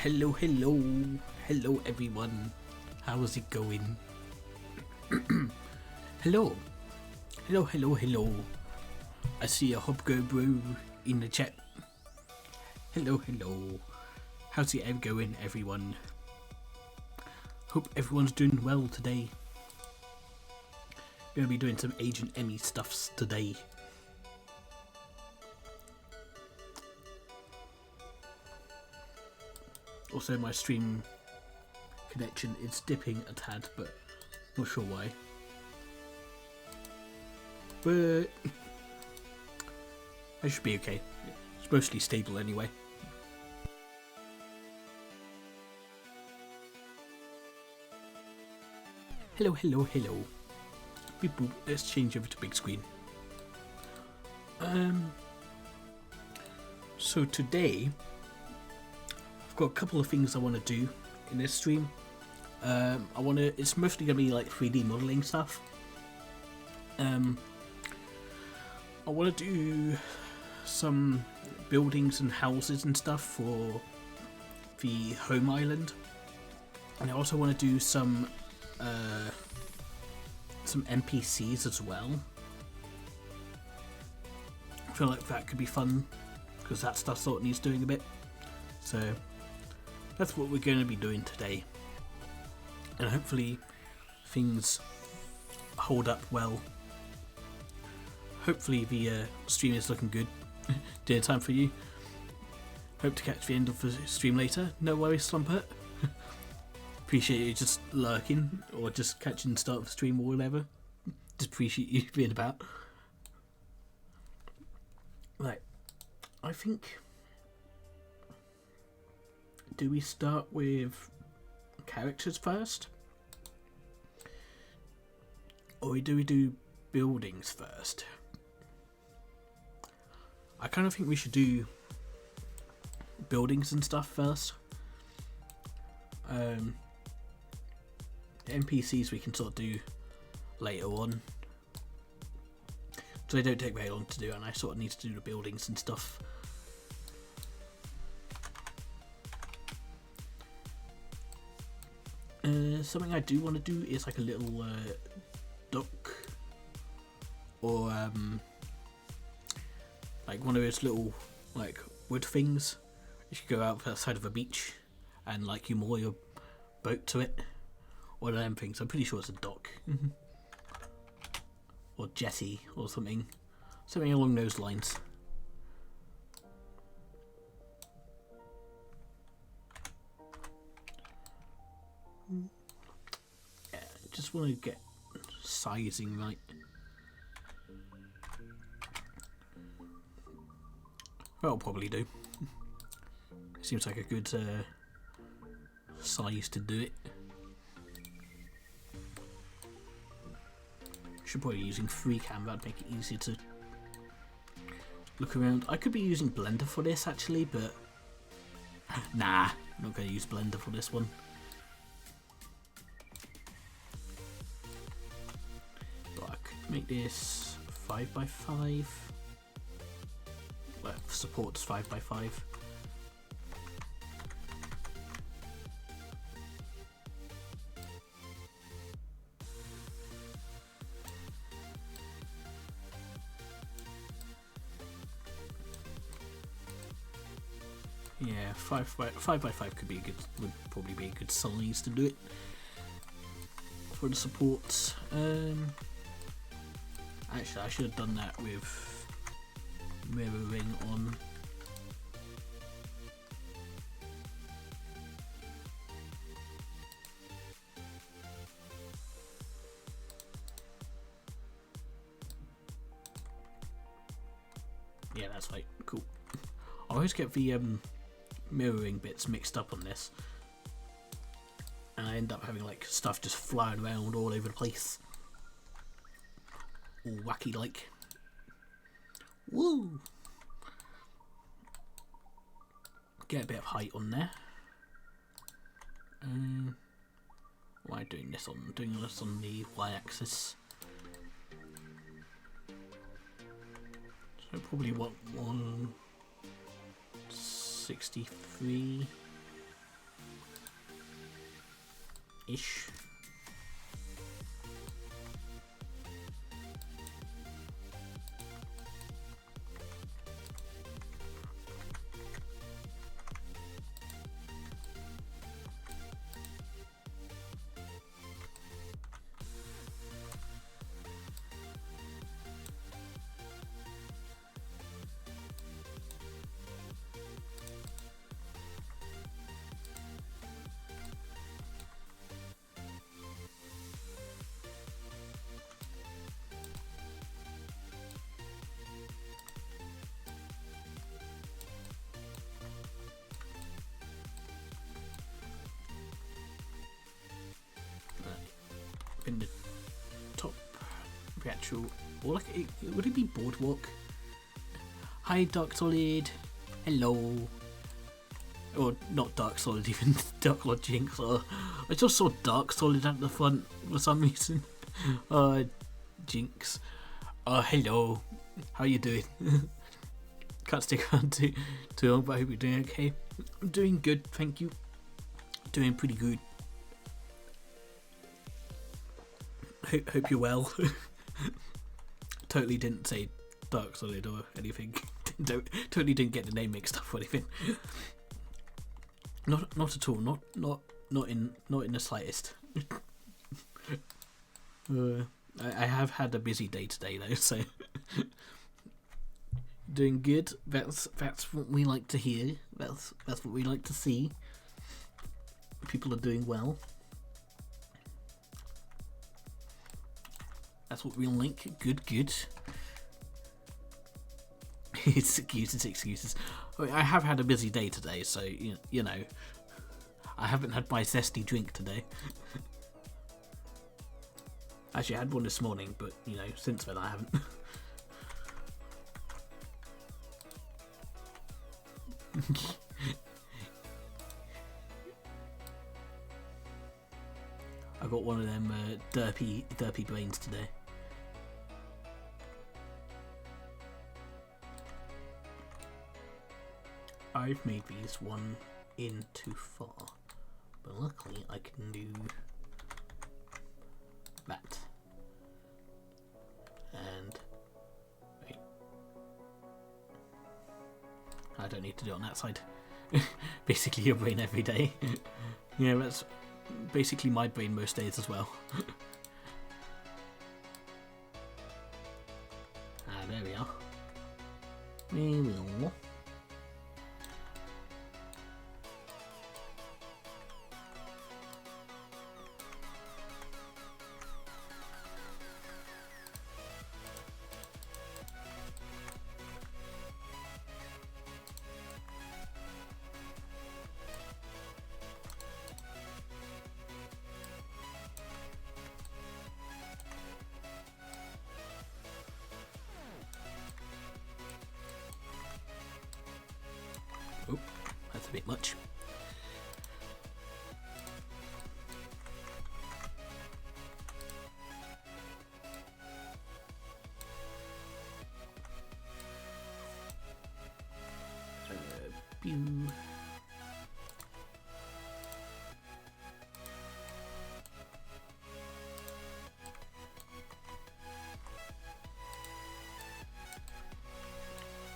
Hello, hello everyone. How's it going? Hello. Hello. I see a Hopgo bro in the chat. Hello. How's it going, everyone? Hope everyone's doing well today. We're gonna be doing some Agent Emmy stuffs today. Also, my stream connection is dipping a tad, but not sure why. But I should be okay. It's mostly stable anyway. Hello. Beep boop. Let's change over to big screen. So today I've got a couple of things I want to do in this stream. It's mostly gonna be like 3D modeling stuff. I want to do some buildings and houses and stuff for the home island, and I also want to do some NPCs as well. I feel like that could be fun because that stuff sort of needs doing a bit. So that's what we're going to be doing today, and hopefully things hold up well. Hopefully the stream is looking good. Dinner time for you. Hope to catch the end of the stream later. No worries, Slumpert. Appreciate you just lurking or just catching the start of the stream or whatever. Just appreciate you being about. Right, I think. Do we start with characters first? Or do we do buildings first? I kind of think we should do buildings and stuff first. NPCs we can sort of do later on, so they don't take very long to do, and I sort of need to do the buildings and stuff. Something I do want to do is like a little dock, or like one of those little like wood things. You should go out outside of a beach and like you moor your boat to it. One of them things. I'm pretty sure it's a dock. Or jetty or something. Something along those lines. Yeah, just want to get sizing right. That'll probably do. Seems like a good size to do it. Should probably be using FreeCam, that'd make it easier to look around. I could be using Blender for this actually, but nah, I'm not going to use Blender for this one. But I could make this 5x5. Well, supports 5x5. Yeah, 5x5 could be a good, would probably be a good size to do it for the supports. Actually, I should have done that with mirroring on. Yeah, that's right. Cool. I always get the mirroring bits mixed up on this, and I end up having like stuff just flying around all over the place, all wacky like. Woo! Get a bit of height on there. Why am I doing this on? Doing this on the y-axis. So probably want 163. ish. In the top, the actual, or like, would it be Boardwalk? Hi, Dark Solid. Hello. Or not Dark Solid, even Dark Lord Jinx. I just saw Dark Solid at the front for some reason. Jinx. Hello. How you doing? Can't stick around too long, but I hope you're doing okay. I'm doing good, thank you. Doing pretty good. Hope you're well. Totally didn't say Dark Solid or anything. Totally didn't get the name mixed up or anything. Not at all. Not in the slightest. I have had a busy day today though, so doing good. That's what we like to hear. That's what we like to see. People are doing well. That's what we like. Good. It's excuses. I have had a busy day today, so you know, I haven't had my zesty drink today. Actually, I had one this morning, but you know, since then I haven't. I got one of them derpy brains today. I've made these one in too far, but luckily I can do that. And wait, I don't need to do it on that side. Basically your brain every day. Yeah, that's basically my brain most days as well. There we are. We will. Oh, that's a bit much. Pew.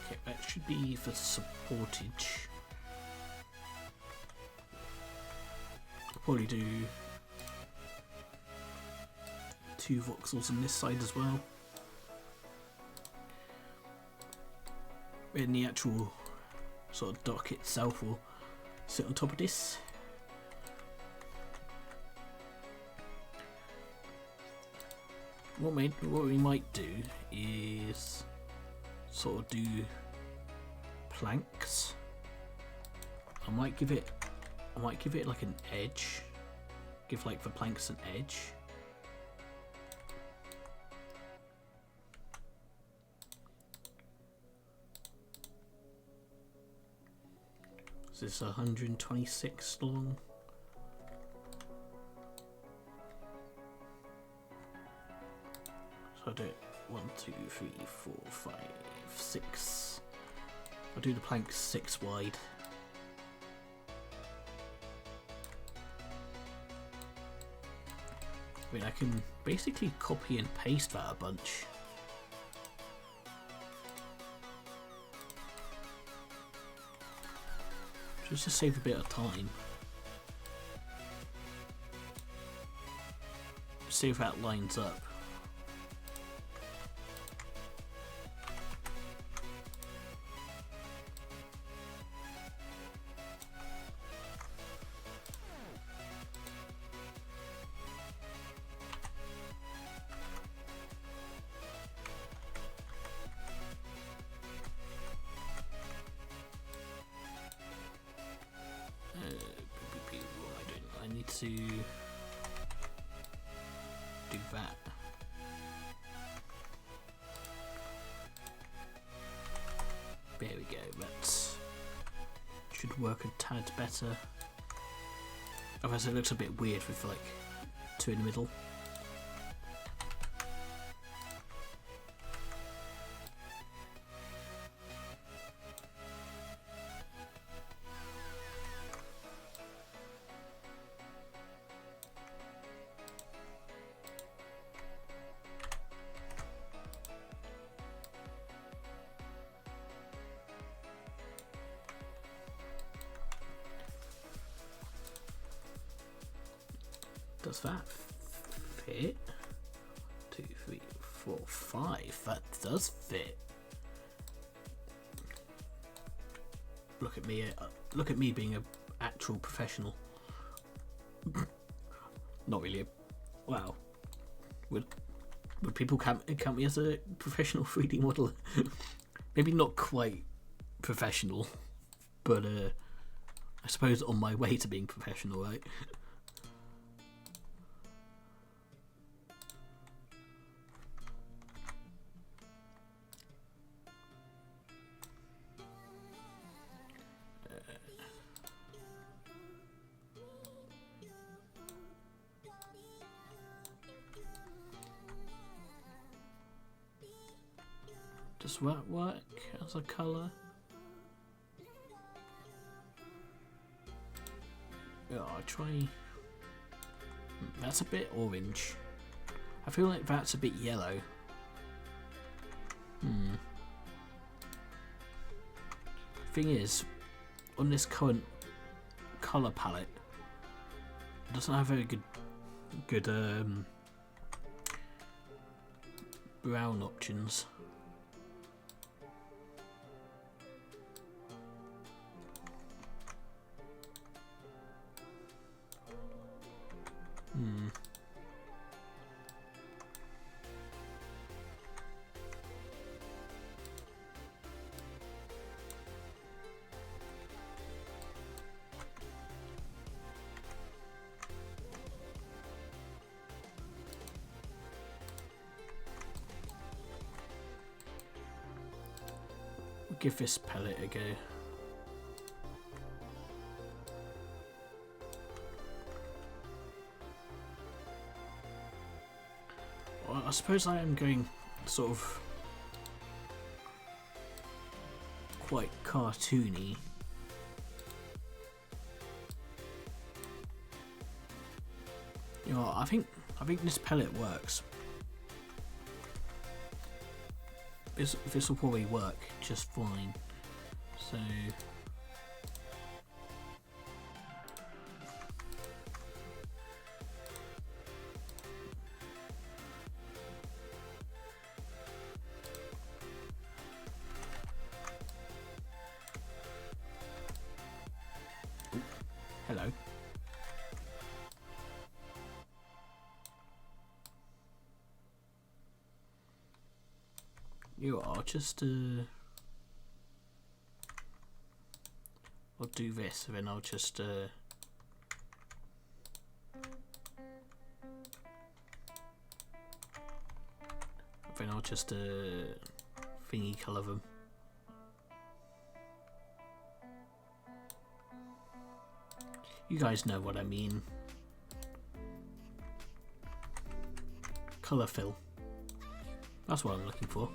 Okay, that should be for supportage. I'll probably do 2 voxels on this side as well. And the actual sort of dock itself will sit on top of this. What we might do is sort of do planks. I might give it like an edge. Give like the planks an edge. So this is 126 long. So I'll do it 1, 2, 3, 4, 5, 6. I'll do the planks 6 wide. I mean, I can basically copy and paste that a bunch. Just to save a bit of time. See if that lines up. I need to do that. There we go, that should work a tad better. Otherwise it looks a bit weird with like two in the middle. Does that fit? 2, 3, 4, 5. That does fit. Look at me! Look at me being an actual professional. Not really. Wow. Would people count me as a professional 3D modeler? Maybe not quite professional, but I suppose on my way to being professional, right? Does that work as a colour? Yeah, I'll try. That's a bit orange. I feel like that's a bit yellow. Thing is, on this current colour palette, it doesn't have very good brown options. We'll give this palette a go. Well, I suppose I am going sort of quite cartoony. You know what, I think this palette works. This will probably work just fine. So hello. You are just I'll do this, and then I'll just thingy colour them. You guys know what I mean. Colour fill. That's what I'm looking for.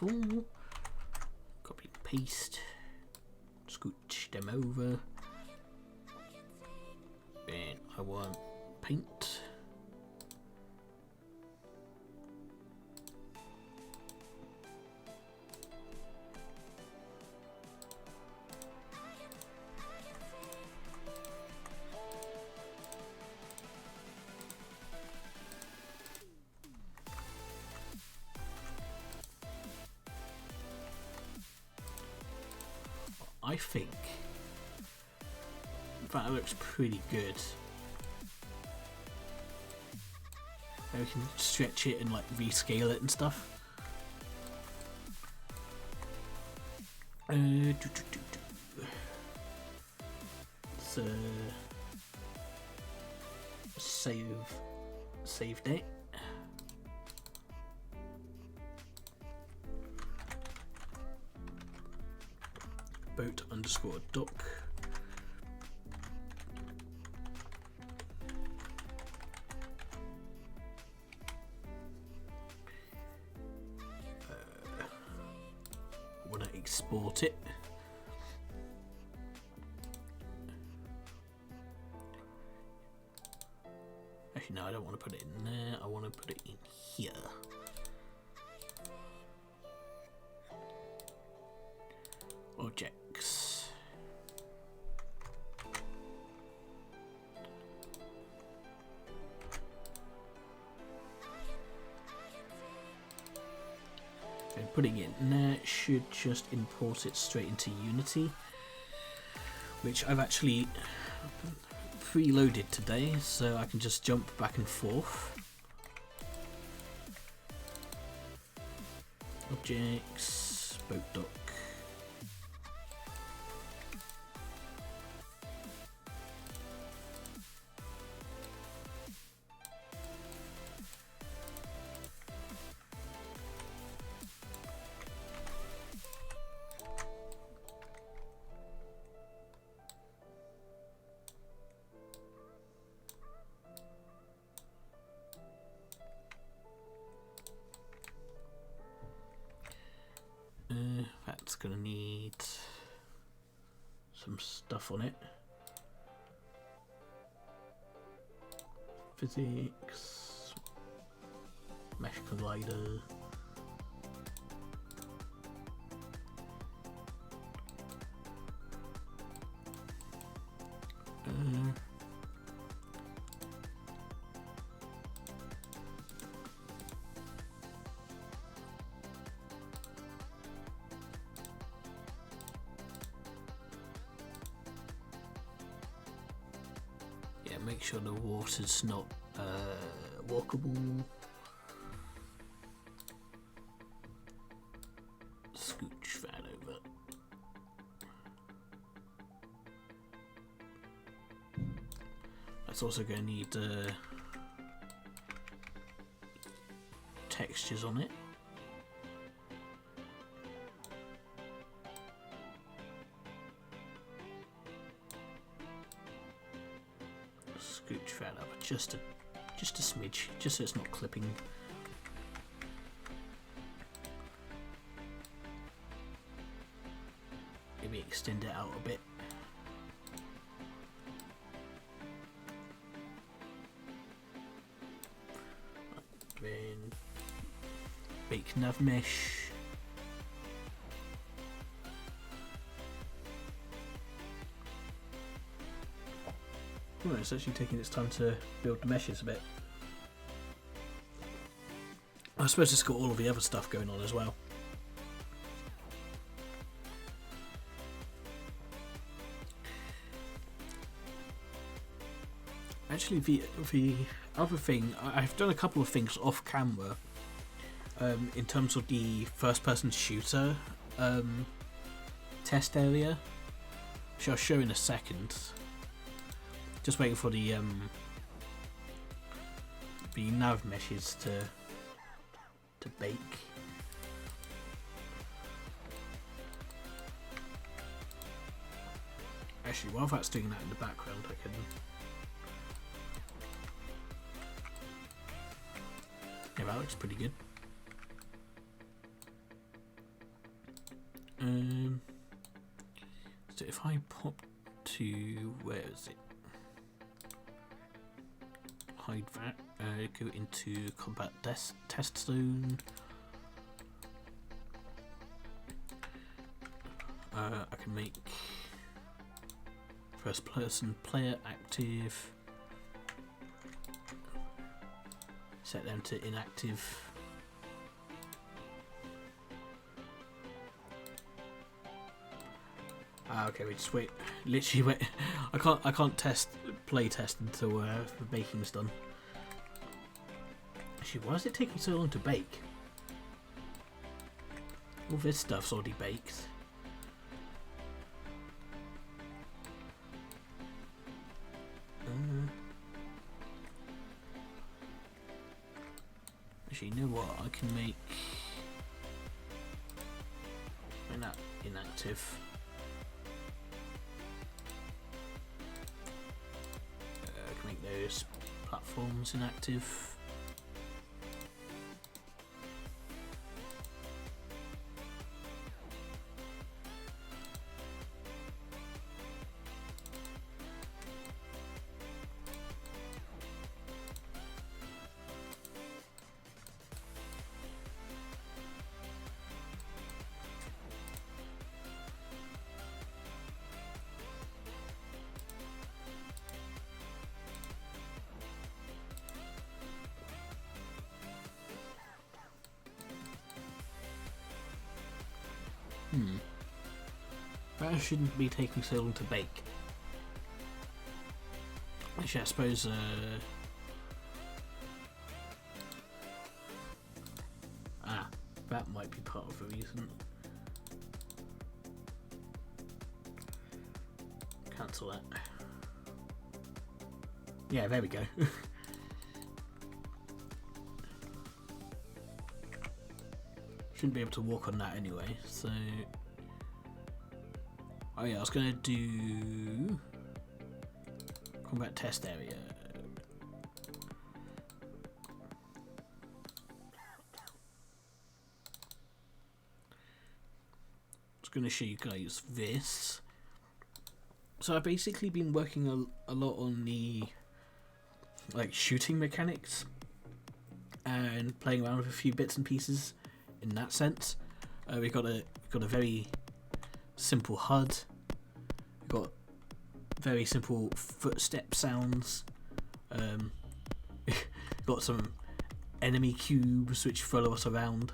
before. Copy and paste. Scooch them over. And I want paint. I think that looks pretty good. We can stretch it and like rescale it and stuff. So save date. Boat_dock. Want to export it. Actually, no, I don't want to put it in there. I want to put it in here. Objects. And putting it in there should just import it straight into Unity, which I've actually preloaded today, so I can just jump back and forth. Objects, boat dock. That's gonna need some stuff on it. Physics, mesh collider. Make sure the water's not walkable. Scooch that over. That's also going to need textures on it. Scooch that up just a smidge, just so it's not clipping. Maybe extend it out a bit. Then bake nav mesh. Oh, it's actually taking its time to build the meshes a bit. I suppose it's got all of the other stuff going on as well. Actually, the other thing, I've done a couple of things off camera in terms of the first-person shooter test area, which I'll show in a second. Just waiting for the nav meshes to bake. Actually, while that's doing that in the background, I can. Yeah, that looks pretty good. So if I pop to, where is it? Hide that. Go into combat test zone. I can make first person player active. Set them to inactive. Okay, we just wait. Literally wait. I can't play test until the baking's done. Actually, why is it taking so long to bake? All this stuff's already baked. Actually, you know what? I can make that inactive. I can make those platforms inactive. That shouldn't be taking so long to bake. Actually, I suppose that might be part of the reason. Cancel that. Yeah, there we go. Shouldn't be able to walk on that anyway, so... Oh yeah, I was gonna do... combat test area. I was gonna show you guys this. So I've basically been working a lot on the shooting mechanics and playing around with a few bits and pieces in that sense. We've got a very simple HUD. We've got very simple footstep sounds. Got some enemy cubes which follow us around.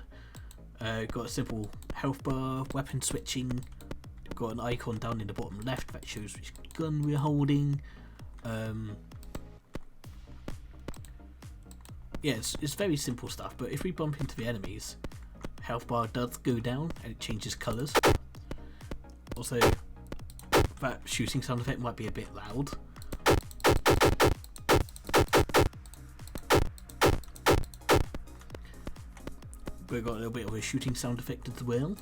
Got a simple health bar, weapon switching. Got an icon down in the bottom left that shows which gun we're holding. Yeah, it's very simple stuff, but if we bump into the enemies, health bar does go down and it changes colours. Also, that shooting sound effect might be a bit loud. We've got a little bit of a shooting sound effect as well.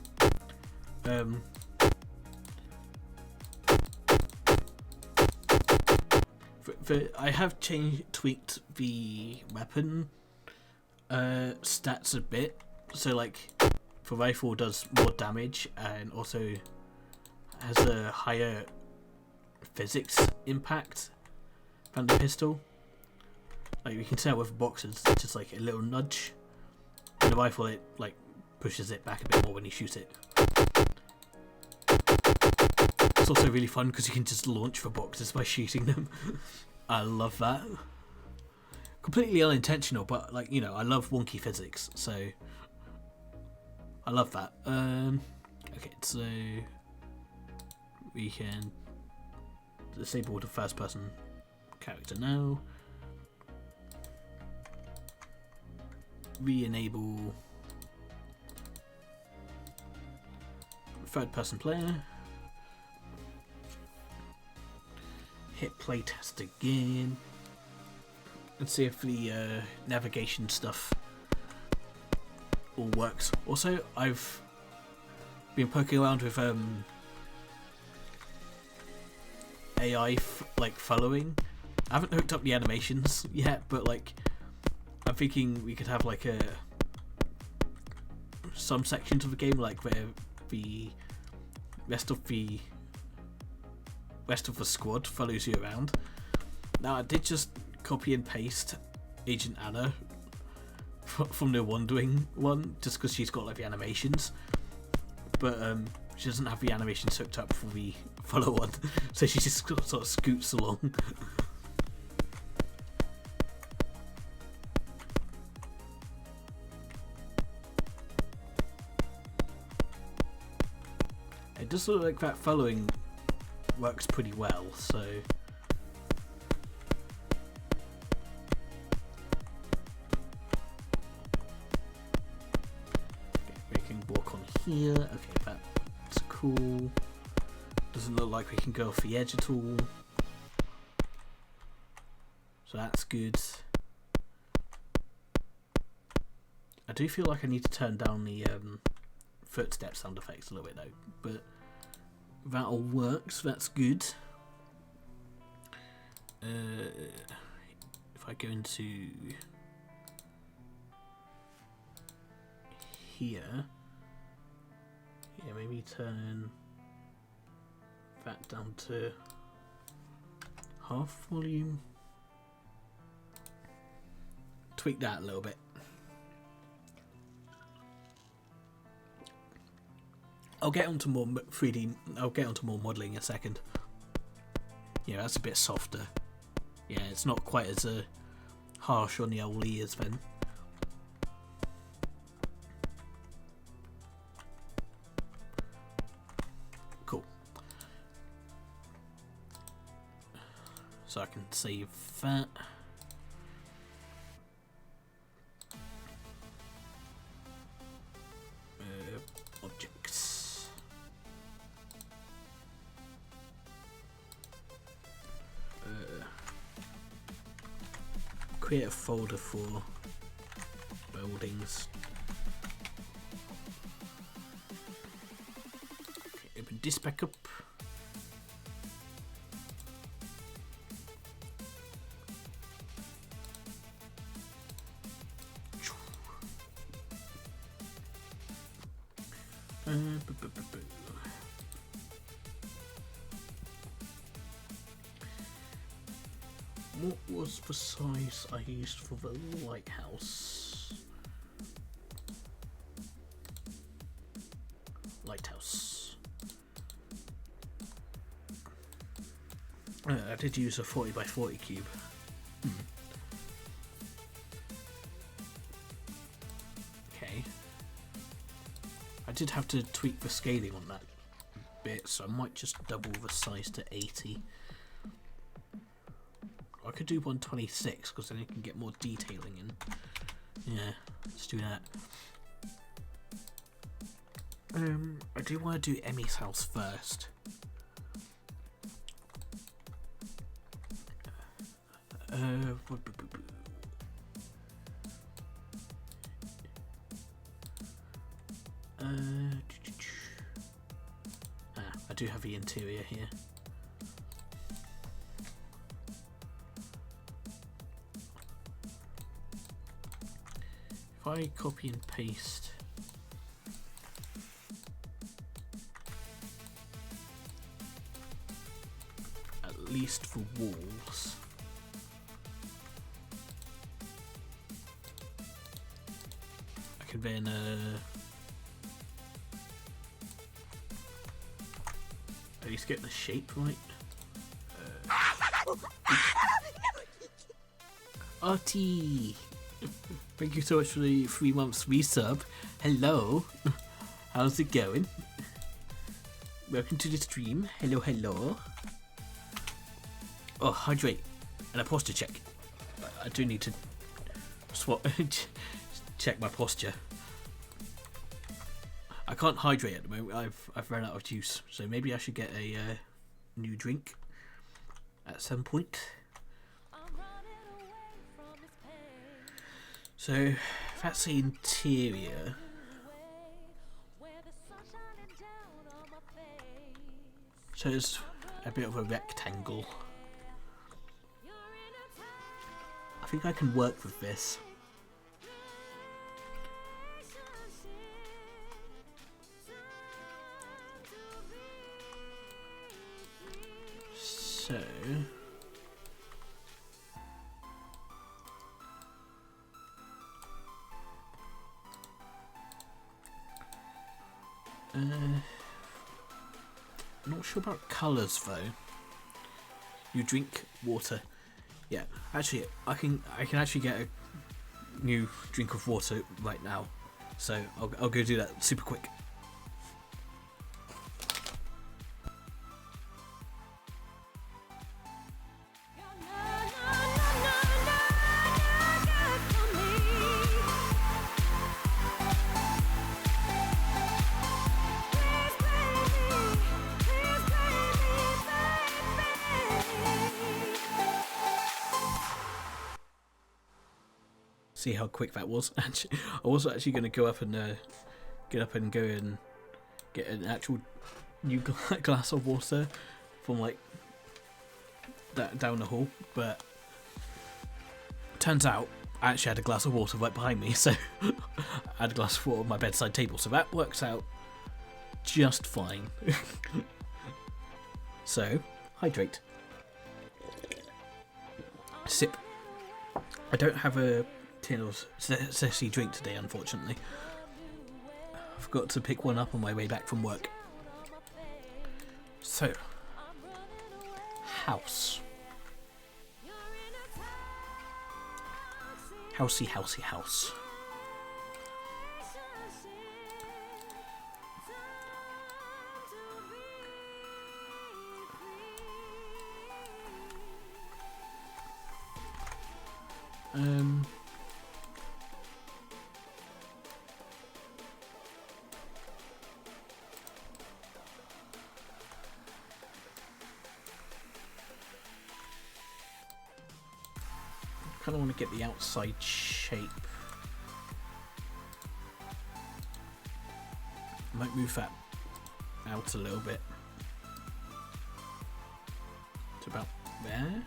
I have tweaked the weapon stats a bit. So the rifle does more damage and also has a higher physics impact than the pistol. You can tell with boxes, it's just a little nudge. And the rifle, it pushes it back a bit more when you shoot it. It's also really fun because you can just launch the boxes by shooting them. I love that. Completely unintentional, but I love wonky physics, so I love that. Okay, so we can disable the first person character now. Re-enable third person player. Hit playtest again and see if the navigation stuff all works. Also, I've been poking around with AI following. I haven't hooked up the animations yet, but I'm thinking we could have some sections of the game where the rest of the squad follows you around. Now I did just copy and paste Agent Anna from the Wandering one, just because she's got like the animations, but she doesn't have the animations hooked up for the follow one, so she just sort of scoots along. It does look like that following works pretty well, so we can walk on here. Okay, that's cool. Doesn't look like we can go off the edge at all, so that's good. I do feel like I need to turn down the footstep sound effects a little bit though, but that all works, that's good. If I go into here, yeah, maybe turn that down to half volume, tweak that a little bit. I'll get onto more 3D. I'll get onto more modelling in a second. Yeah, that's a bit softer. Yeah, it's not quite as harsh on the old ears then. Cool. So I can save that. Objects. Create a folder for buildings. Okay, open this back up. What was the size I used for the lighthouse? I did use a 40 by 40 cube. Okay. I did have to tweak the scaling on that bit, so I might just double the size to 80. I could do 126 because then you can get more detailing in. Yeah, let's do that. I do want to do Emmy's house first. I do have the interior here. If I copy and paste at least the walls, I can then at least get the shape right. RT, thank you so much for the 3 months resub. Hello, how's it going? Welcome to the stream. Hello, hello. Oh, hydrate and a posture check. I do need to check my posture. I can't hydrate at the moment. I've run out of juice, so maybe I should get a new drink at some point. So that's the interior. So it's a bit of a rectangle. I think I can work with this. Not sure about colours though. You drink water. Yeah, actually, I can actually get a new drink of water right now. So I'll go do that super quick. See how quick that was. Actually, I was actually going to go up and get up and go and get an actual new glass of water from like that down the hall, but turns out I actually had a glass of water right behind me, so I had a glass of water on my bedside table, so that works out just fine. So hydrate, sip. I don't have a tin of zesty drink today, unfortunately. I forgot to pick one up on my way back from work. So, house. Housey, housey, house. I kind of want to get the outside shape. Might move that out a little bit to about there.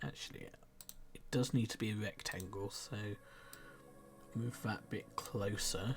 Actually, it does need to be a rectangle, so move that bit closer.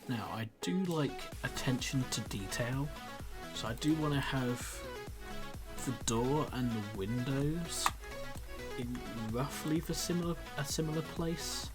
Now, I do like attention to detail, so I do want to have the door and the windows in roughly a similar place.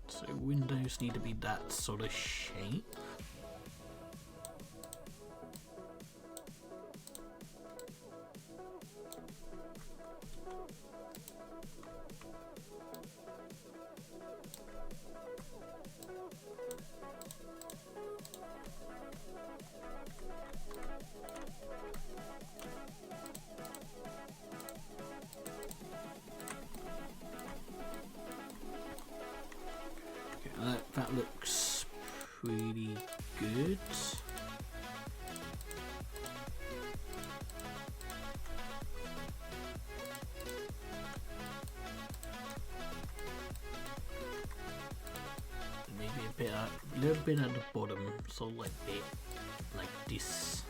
So windows need to be that sort of shape. That looks pretty good. a little bit at the bottom, so like this.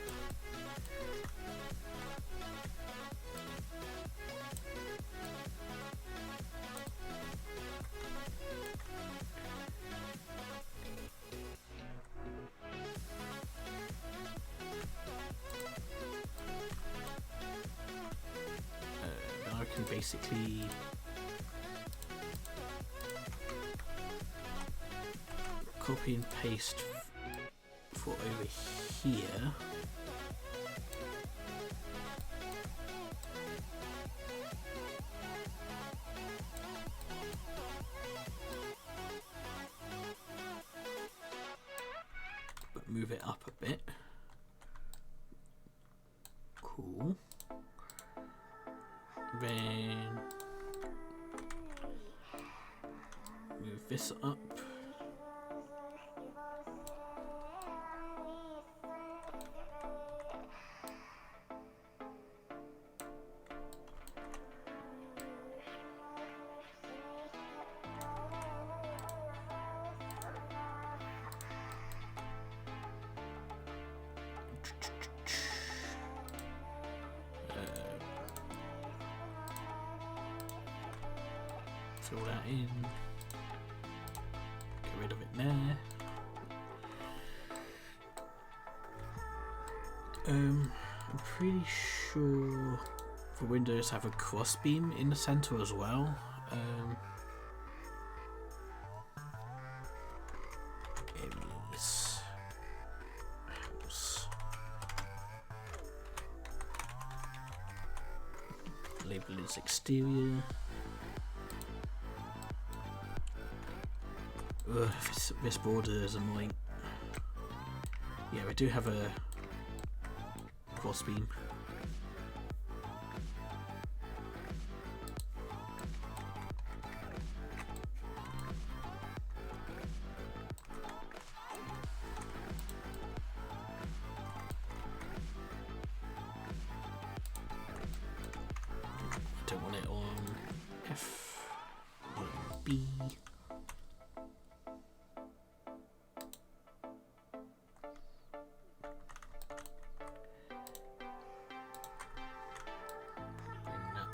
Now I can basically copy and paste for over here. But move it up a bit. Cool. Then move this up. Fill that in. Get rid of it there. I'm pretty sure the windows have a crossbeam in the center as well. Enemies. House. Label is exterior. Ugh, this border is annoying. Yeah, we do have a crossbeam. I don't want it on F or B.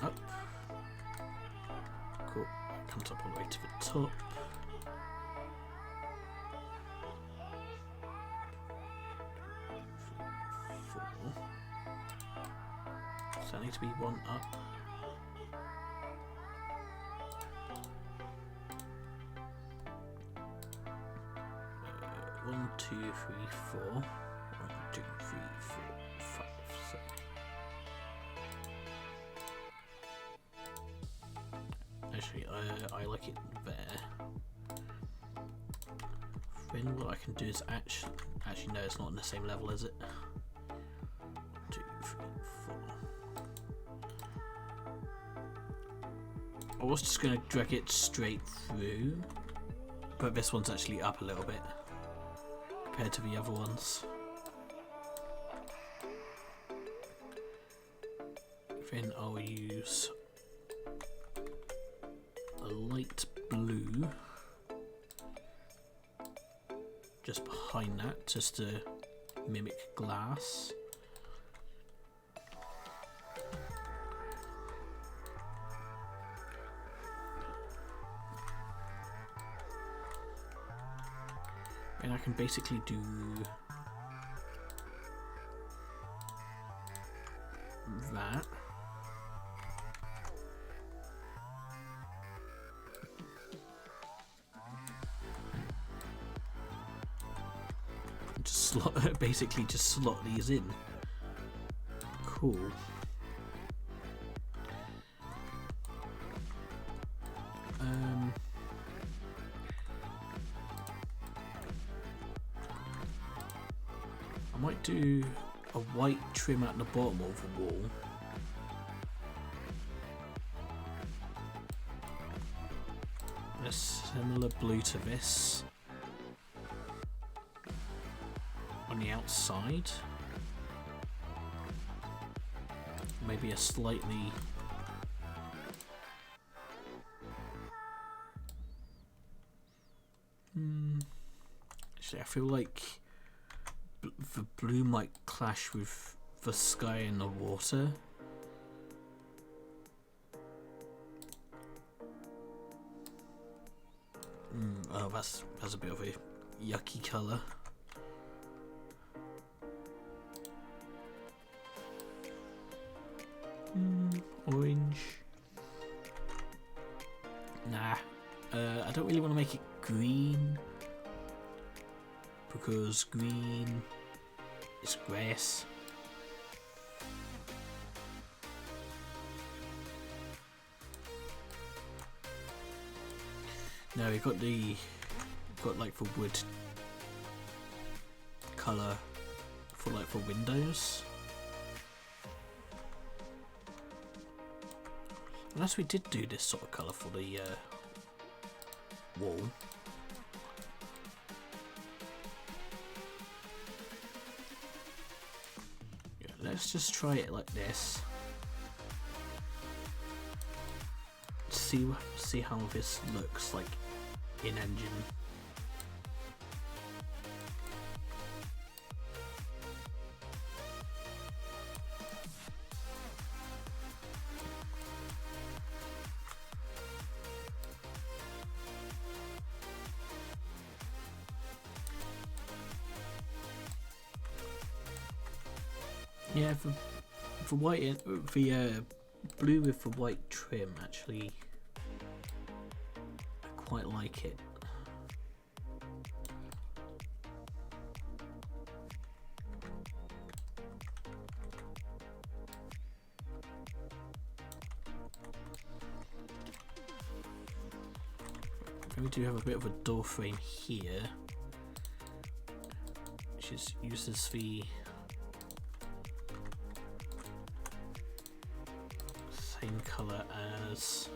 Up. Cool. Comes up all the way to the top. Four. So I need to be one up. One, two, three, four. 1, 2, 3, 4, 5, 6. Actually, I like it there. Then what I can do is actually no, it's not on the same level, is it? 2, 3, 4. I was just gonna drag it straight through, but this one's actually up a little bit compared to the other ones. Then I'll use a light blue just behind that, just to mimic glass. And I can basically do that. Just basically just slot these in. Cool. I might do a white trim at the bottom of the wall. And a similar blue to this on the outside. Maybe a slightly Actually, I feel like the blue might clash with the sky and the water. Oh, that's a bit of a yucky colour. Orange. Nah. I don't really want to make it green, because green is grass. No, we've got like the wood colour for like for windows. Unless we did do this sort of colour for the wall. Yeah, let's just try it like this. See how this looks like in engine. Yeah, the white, the blue with the white trim, actually, I quite like it. We do have a bit of a door frame here, which uses the same colour as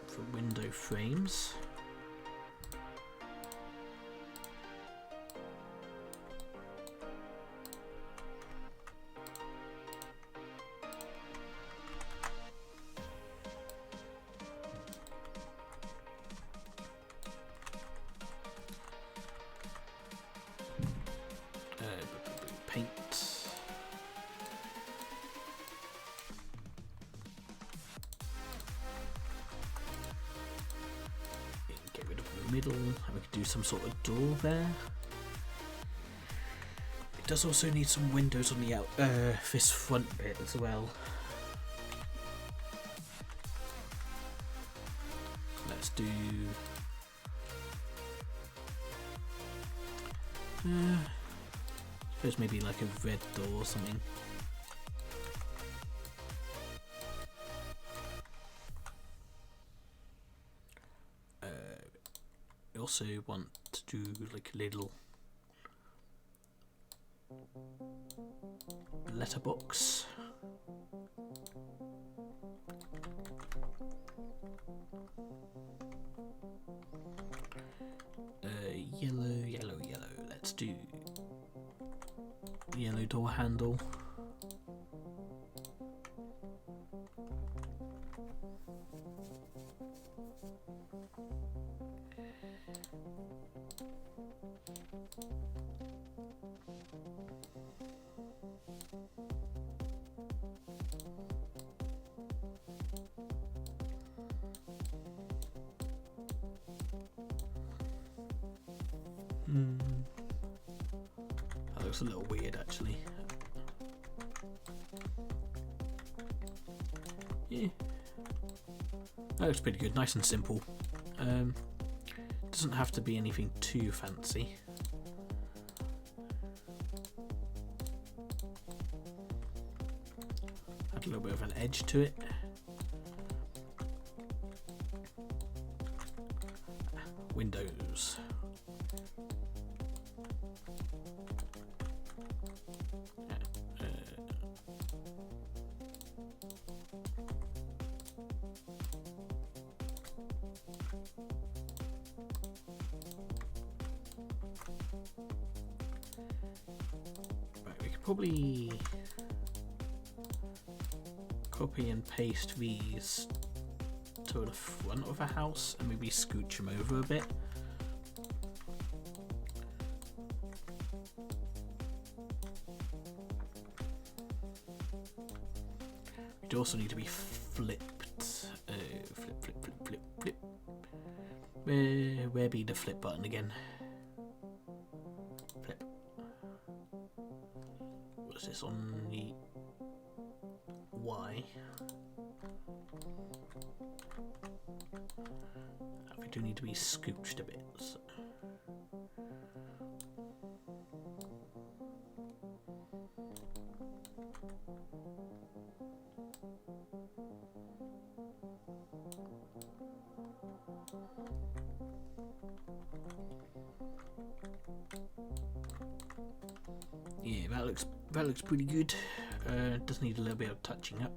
the window frames. Paint. Get rid of the middle, and we could do some sort of door there. It does also need some windows on the this front bit as well. Let's do. Suppose maybe like a red door or something. We also want to do like a little letterbox. Yellow, yellow, yellow. Let's do yellow door handle. That looks a little weird, actually. Yeah, that looks pretty good, nice and simple. Doesn't have to be anything too fancy. Add a little bit of an edge to it. Windows. Right, we could probably copy and paste these to the front of a house and maybe scooch them over a bit. It also need to be flipped. Flip. Where be the flip button again? Flip. What's this on the Y? We do need to be scooched a bit. So. Yeah, that looks pretty good. Does need a little bit of touching up.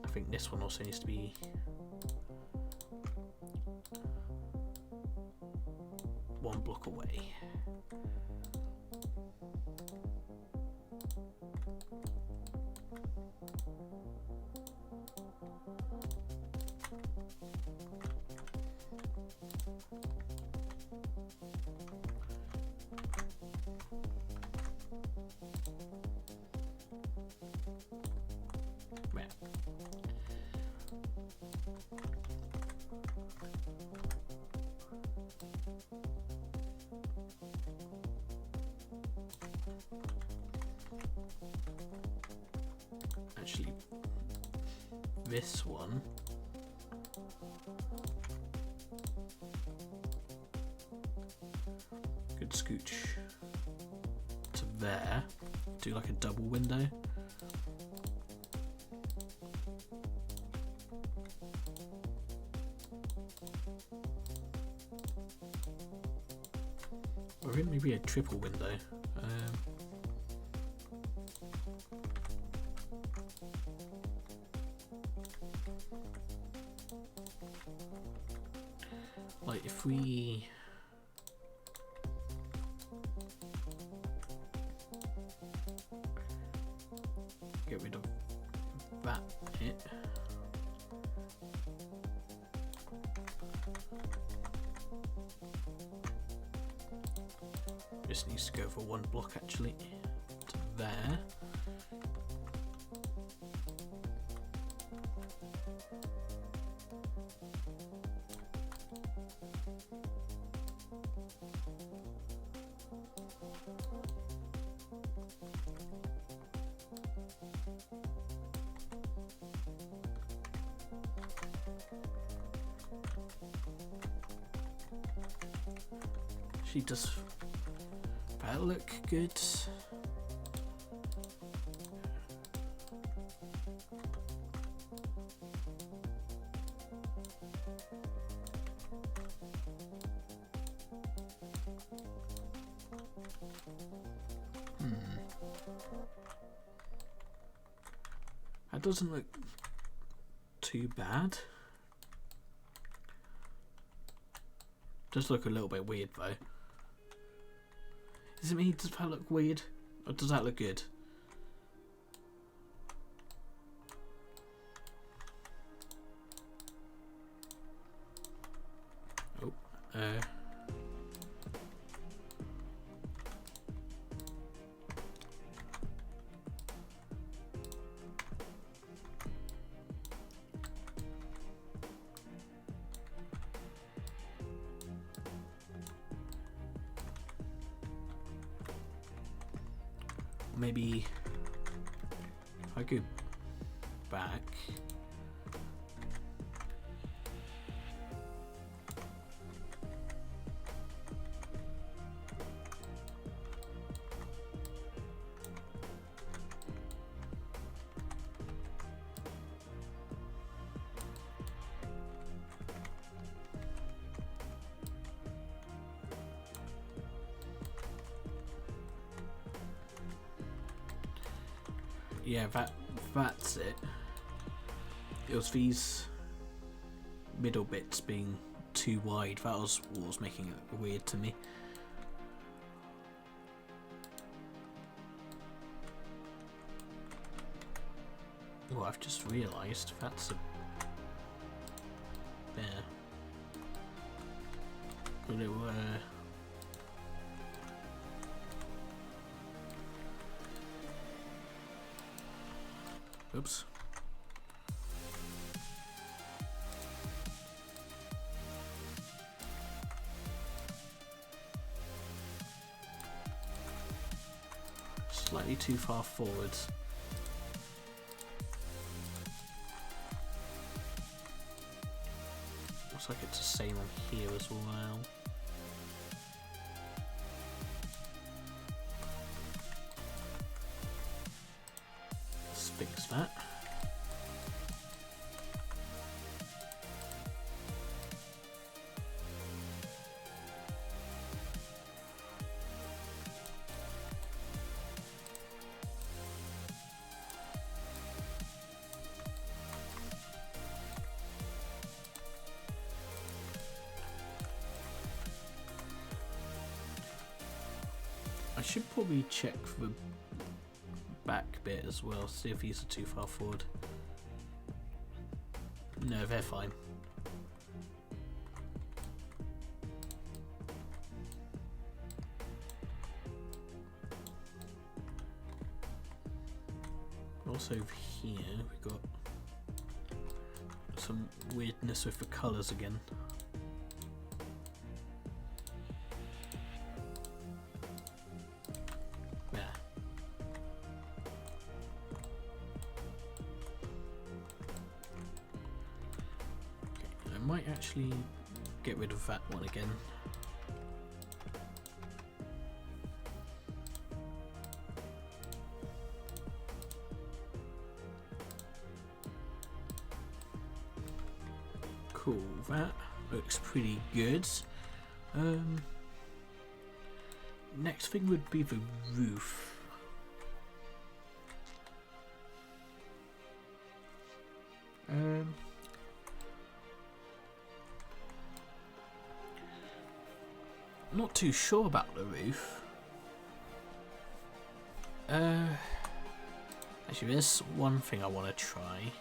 I think this one also needs to be one block away. Right. Actually, this one could scooch to there, do like a double window. Or maybe a triple window. Like if we get rid of that bit. Just needs to go for one block actually to there. She does that look good? That doesn't look too bad. Does look a little bit weird though. Is it me? Does that look weird? Or does that look good? Oh, maybe if I go back. Yeah, that's it. It was these middle bits being too wide. That was what was making it weird to me. Oh, I've just realised that's a bear. Got a little, oops. Slightly too far forwards. Looks like it's the same on here as well. Let's fix that. I should probably check the back bit as well, see if these are too far forward. No, they're fine. Also over here we've got some weirdness with the colours again. Might actually get rid of that one again. Cool, that looks pretty good. Next thing would be the roof. Not too sure about the roof. Actually, there's one thing I want to try.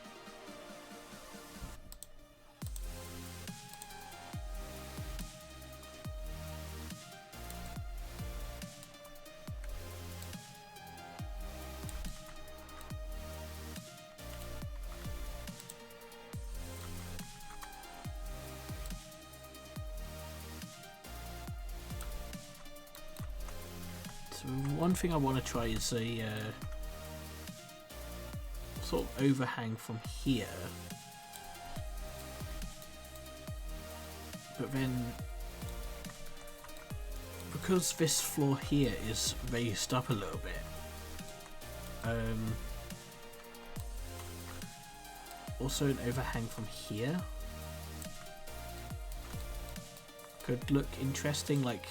So one thing I want to try is a sort of overhang from here, but then because this floor here is raised up a little bit, also an overhang from here could look interesting, like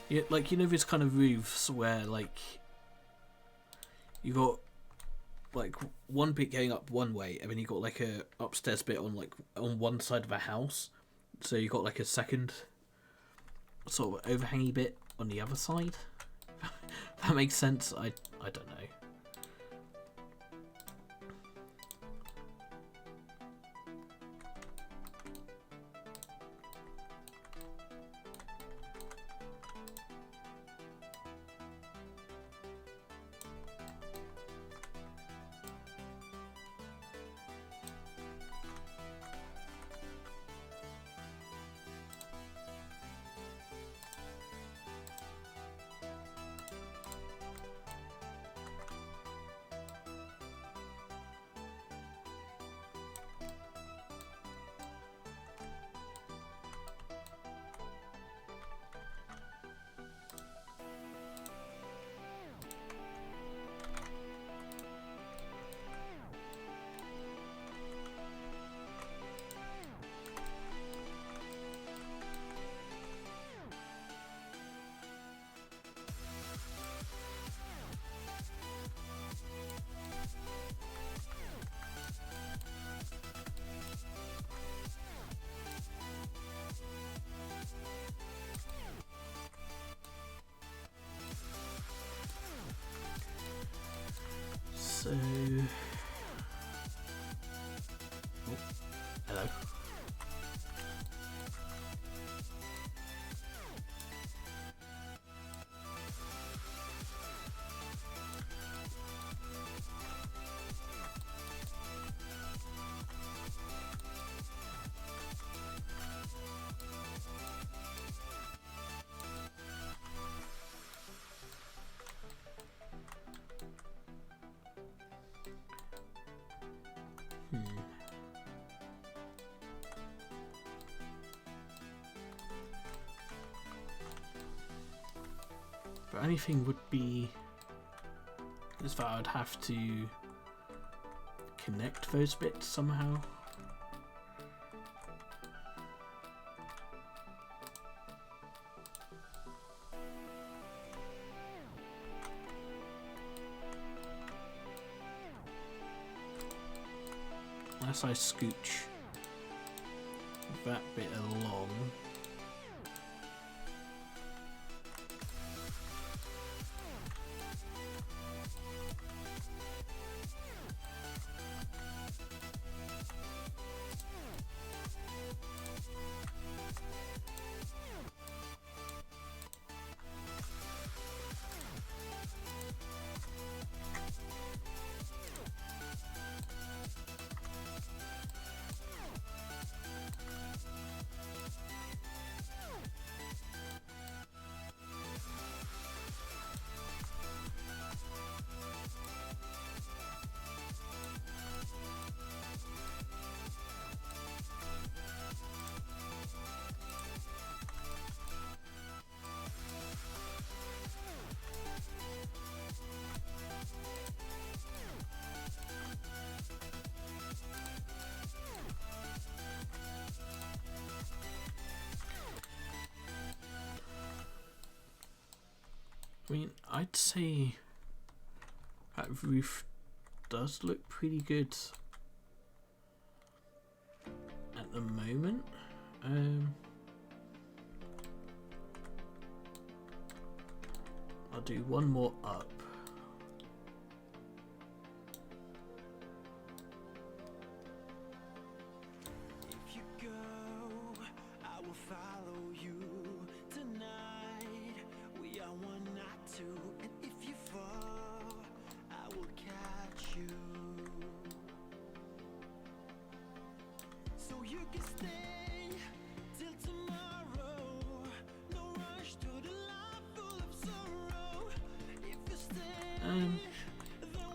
yeah, like you know this kind of roofs where like you got like one bit going up one way and then you got like a upstairs bit on like on one side of a house, so you got like a second sort of overhangy bit on the other side. That makes sense. I don't know. So, oh, hello. But anything would be is that I'd have to connect those bits somehow. Unless I scooch that bit along. I mean, I'd say that roof does look pretty good at the moment. I'll do one more up.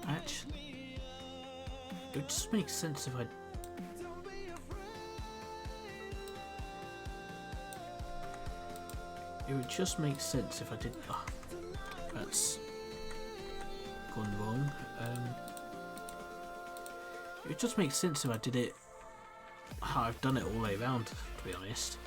Actually, it would just make sense if I... It would just make sense if I did... Oh, that's gone wrong. It would just make sense if I did it how I've done it all the way around, to be honest.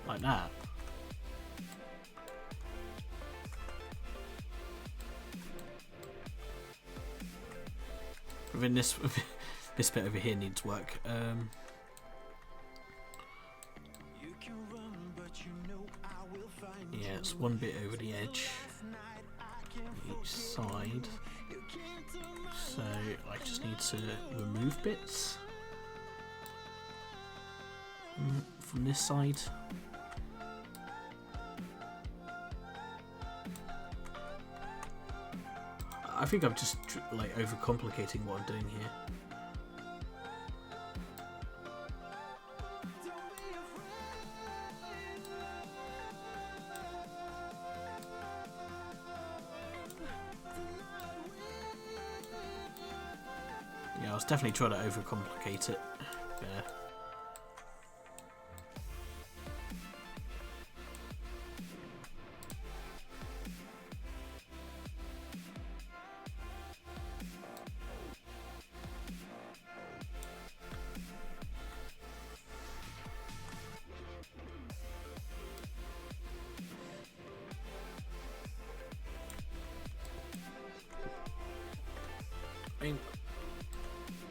Like that. But then this this bit over here needs work. Yeah, it's one bit over the edge each side, so I just need to remove bits from this side. I think I'm just like overcomplicating what I'm doing here. Yeah, I was definitely trying to overcomplicate it there.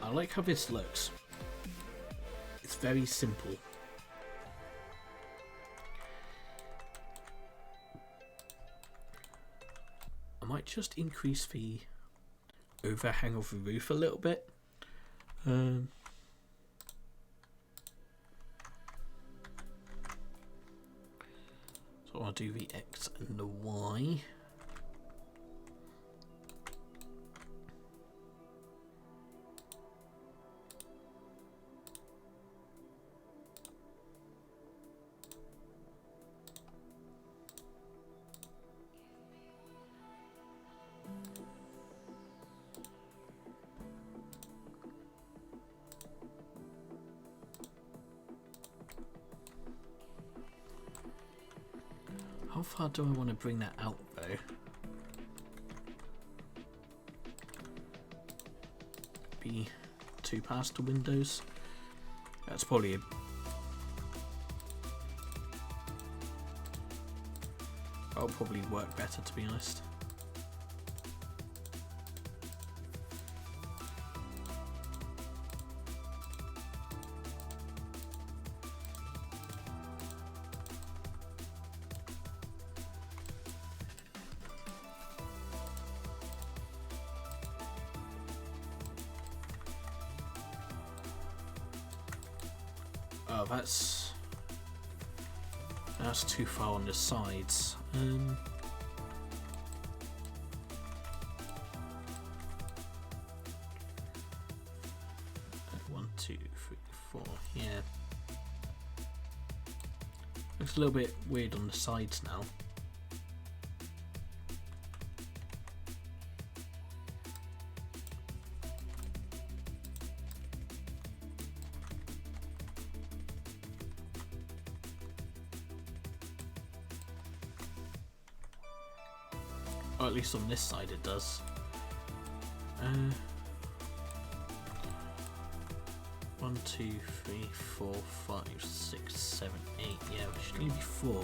I like how this looks. It's very simple. I might just increase the overhang of the roof a little bit. So I'll do the X and the Y. How far do I want to bring that out though? Be 2 past the windows. That's probably that'll probably work better, to be honest. Oh, that's too far on the sides. 1, 2, 3, 4. Yeah, looks a little bit weird on the sides now. Or at least on this side it does. 1, 2, 3, 4, 5, 6, 7, 8. Yeah, it should only be 4.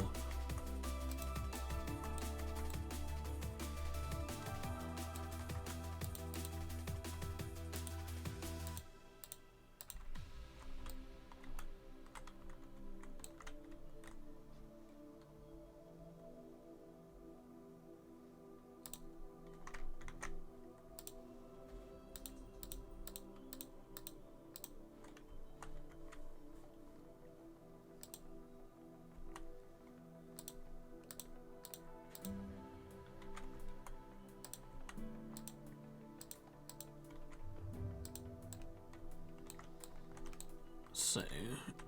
So,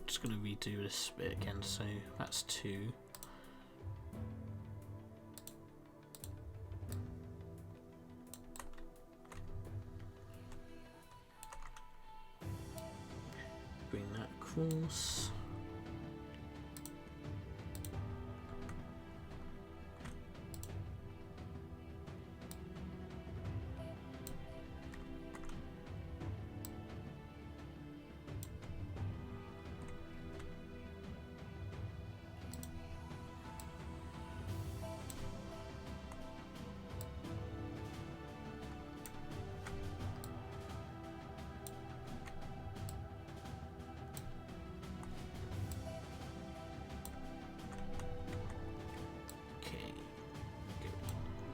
just going to redo this bit again, so that's 2. Bring that across.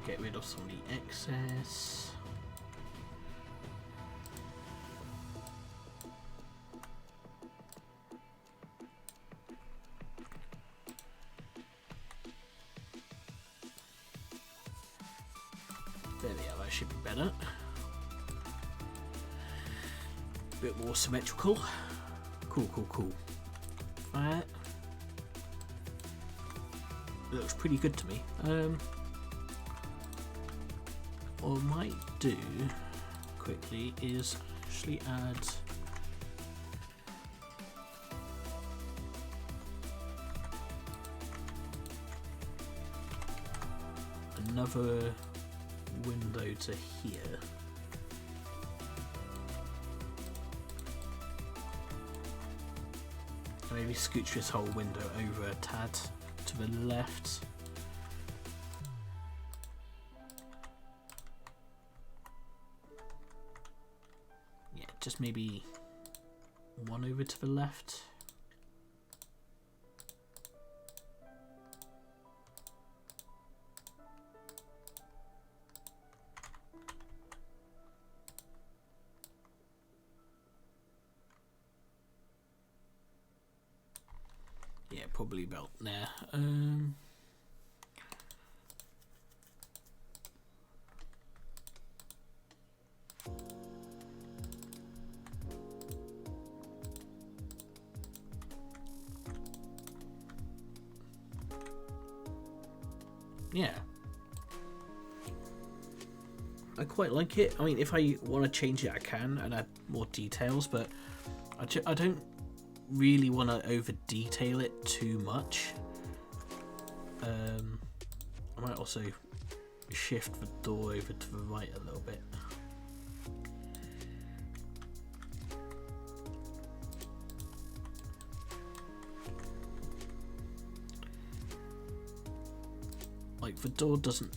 Get rid of some of the excess. There we are, that should be better. Bit more symmetrical. Cool, cool, cool. That looks pretty good to me. What I might do quickly is actually add another window to here. Maybe scooch this whole window over a tad to the left. just maybe one over to the left. Yeah, probably about there. Yeah. I quite like it. I mean, if I want to change it, I can and add more details, but I don't really want to over detail it too much. I might also shift the door over to the right a little bit. Like, the door doesn't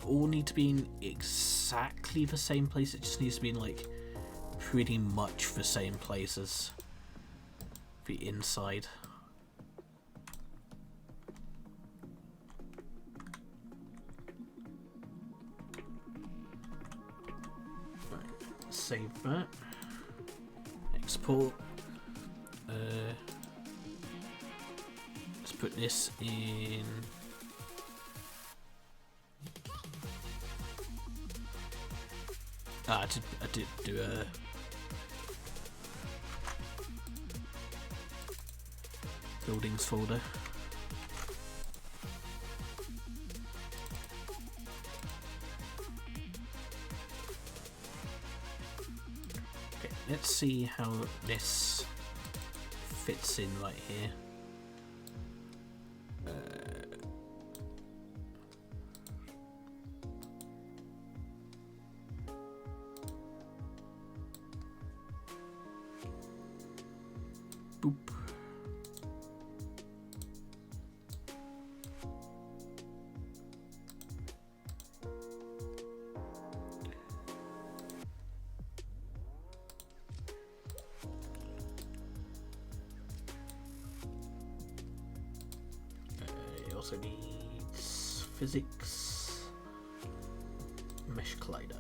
all need to be in exactly the same place. It just needs to be in like pretty much the same place as the inside. Right, save that. Export. Let's put this in. I did do a buildings folder. Okay, let's see how this fits in right here. Boop. It also needs physics, mesh collider.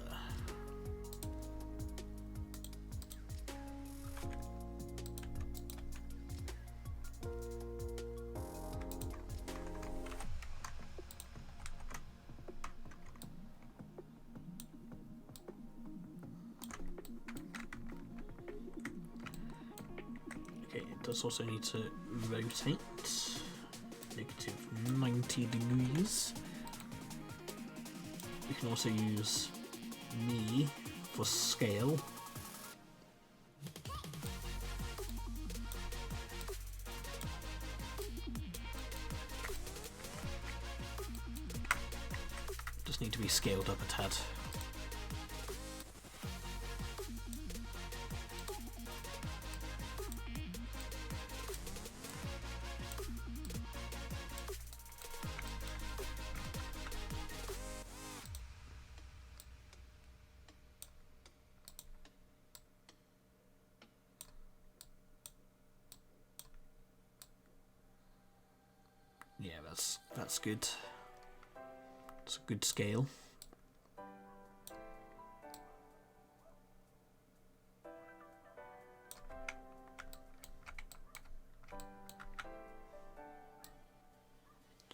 It does also need to rotate -90 degrees. We can also use me for scale. Just need to be scaled up a tad. Yeah, that's good. It's a good scale.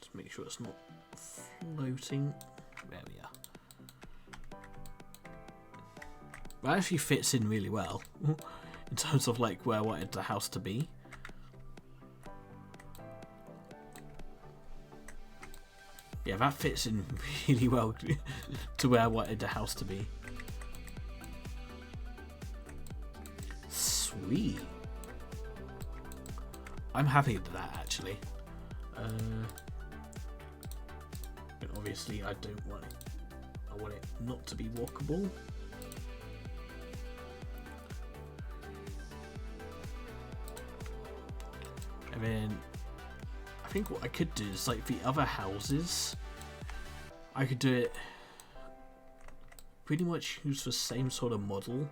Just make sure it's not floating. There we are. It actually fits in really well in terms of like where I wanted the house to be. Yeah, that fits in really well to where I wanted the house to be. Sweet. I'm happy with that, actually. But obviously I don't want it. I want it not to be walkable. And then I think what I could do is like the other houses, I could do it pretty much use the same sort of model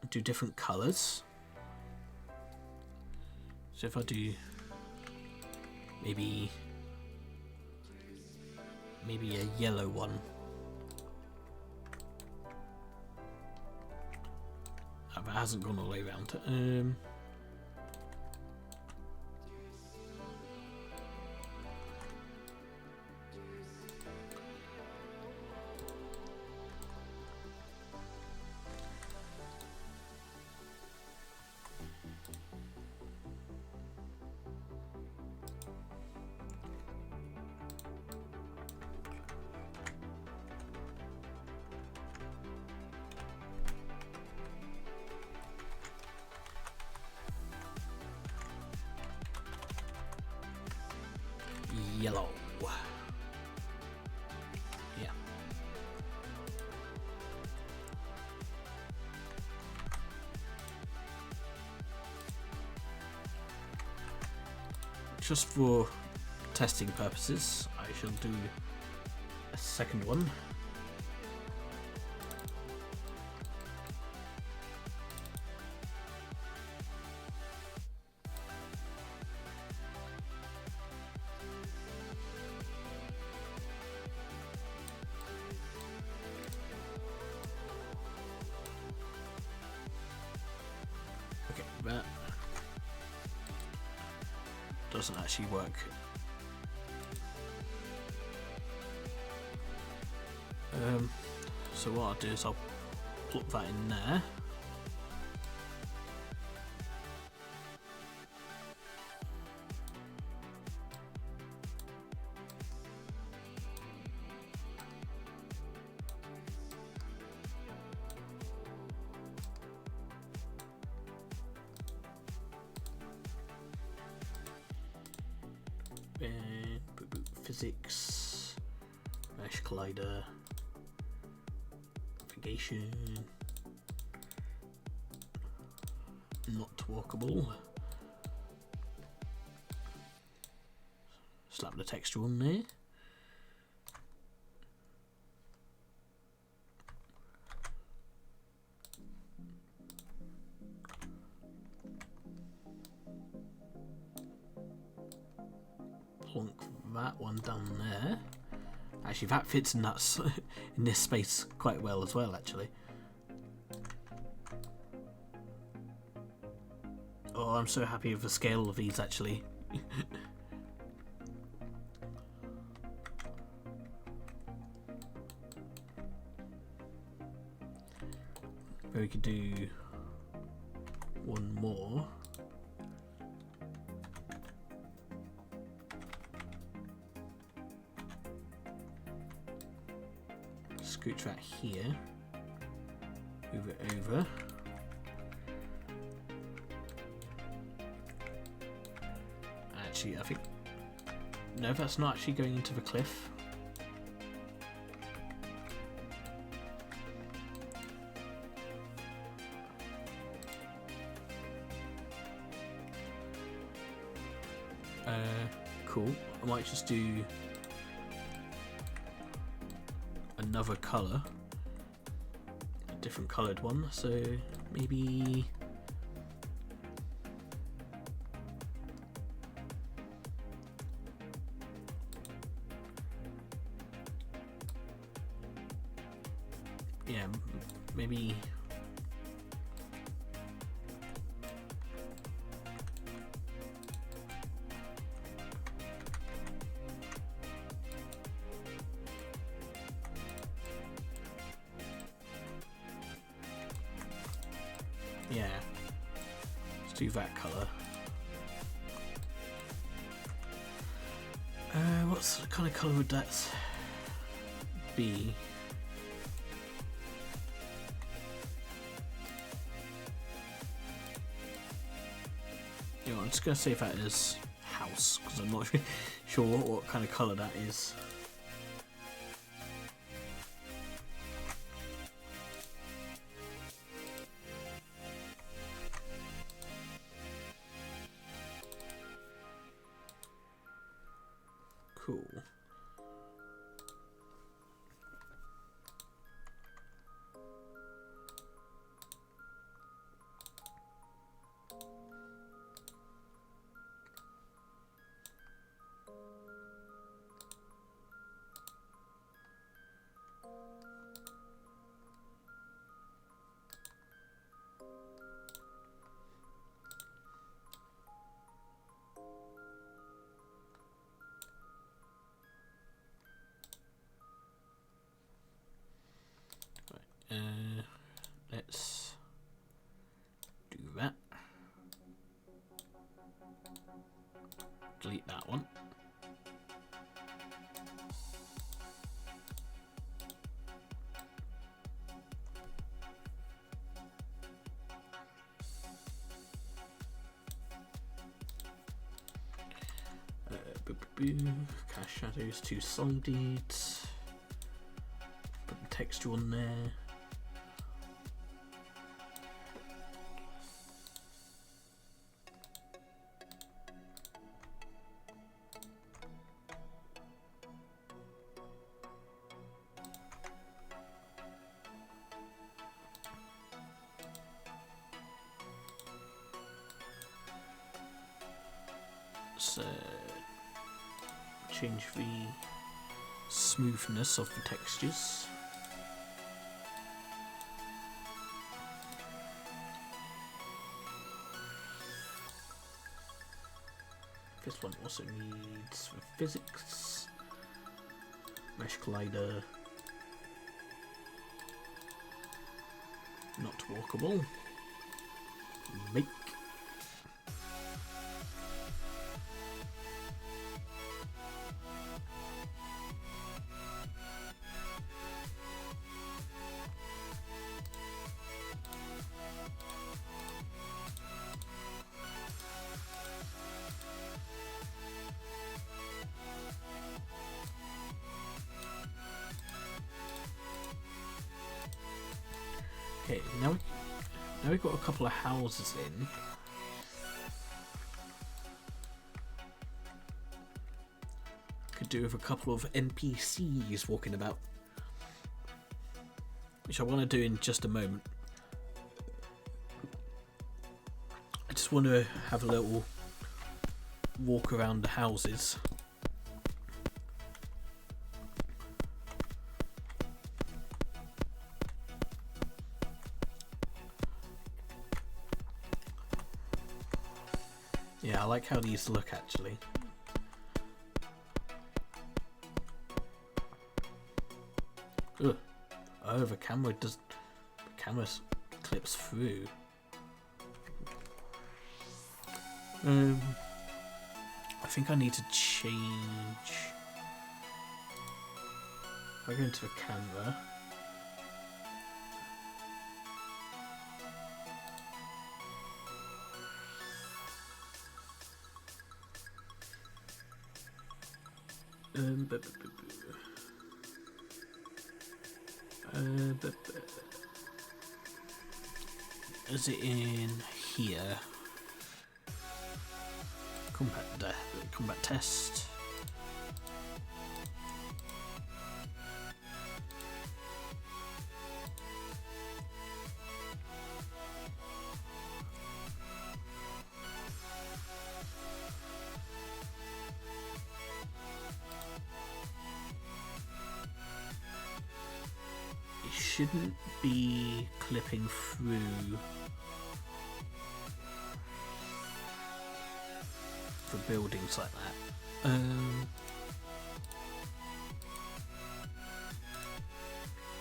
do different colours. So if I do maybe a yellow one. Oh, that hasn't gone all the way around. Yellow. Yeah. Just for testing purposes, I shall do a second one. Okay, that doesn't actually work. So what I'll do is I'll plop that in there. Physics, mesh collider, navigation, not walkable. Slap the texture on there. Plonk that one down there. Actually, that fits in that in this space quite well as well. Actually. Oh, I'm so happy with the scale of these. Actually. We could do one more. Scooch that here, move it over. Actually, I think no, that's not actually going into the cliff. Cool. I might just do another colour, a different coloured one, so maybe yeah, maybe yeah, let's do that colour. What's the kind of colour would that be? You know, I'm just going to save that as house because I'm not sure what kind of colour that is. Cool. delete that one. Cast shadows, 2 solid. Put the texture on there. So change the smoothness of the textures. This one also needs physics, mesh collider, not walkable, make. Okay, now we've got a couple of houses in. Could do with a couple of NPCs walking about, which I want to do in just a moment. I just want to have a little walk around the houses. Yeah, I like how these look actually. Ugh. Oh, the camera clips through. I think I need to change. If I go into the camera. Is it in here? Combat test. It shouldn't be clipping through for buildings like that.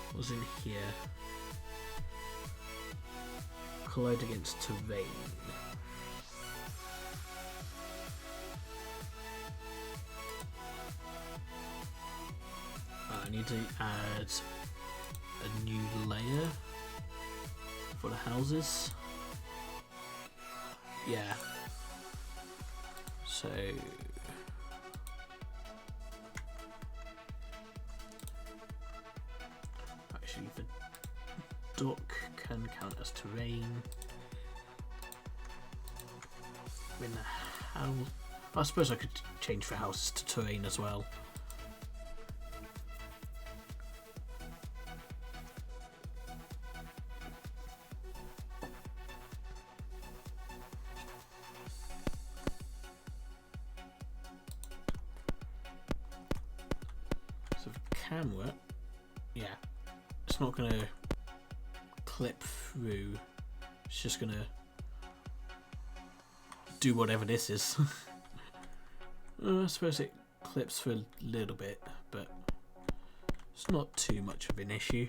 What was in here? Collide against terrain. I need to add a new layer for the houses. Yeah. So actually the dock can count as terrain. In the house, I suppose I could change the houses to terrain as well. So the camera, yeah, it's not going to clip through, it's just going to do whatever this is. I suppose it clips for a little bit, but it's not too much of an issue.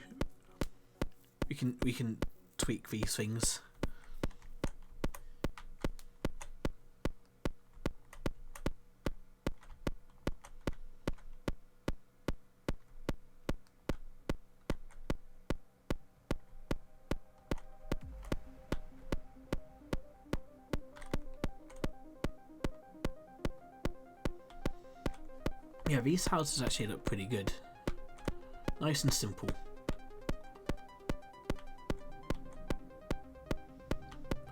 We can tweak these things. Yeah, these houses actually look pretty good. Nice and simple.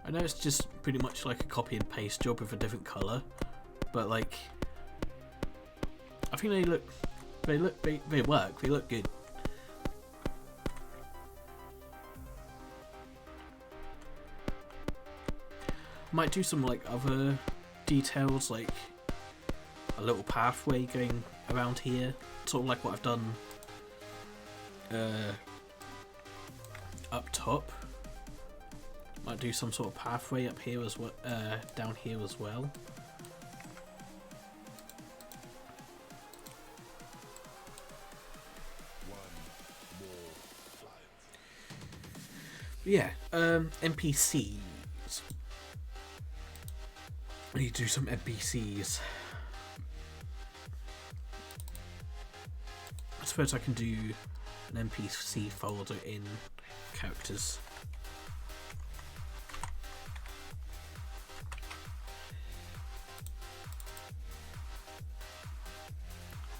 I know it's just pretty much like a copy and paste job with a different colour, but like, I think they work, they look good. Might do some like other details, like a little pathway going around here, sort of like what I've done up top. Might do some sort of pathway up here as well, down here as well. Yeah, NPCs. I need to do some NPCs. I suppose I can do an NPC folder in characters.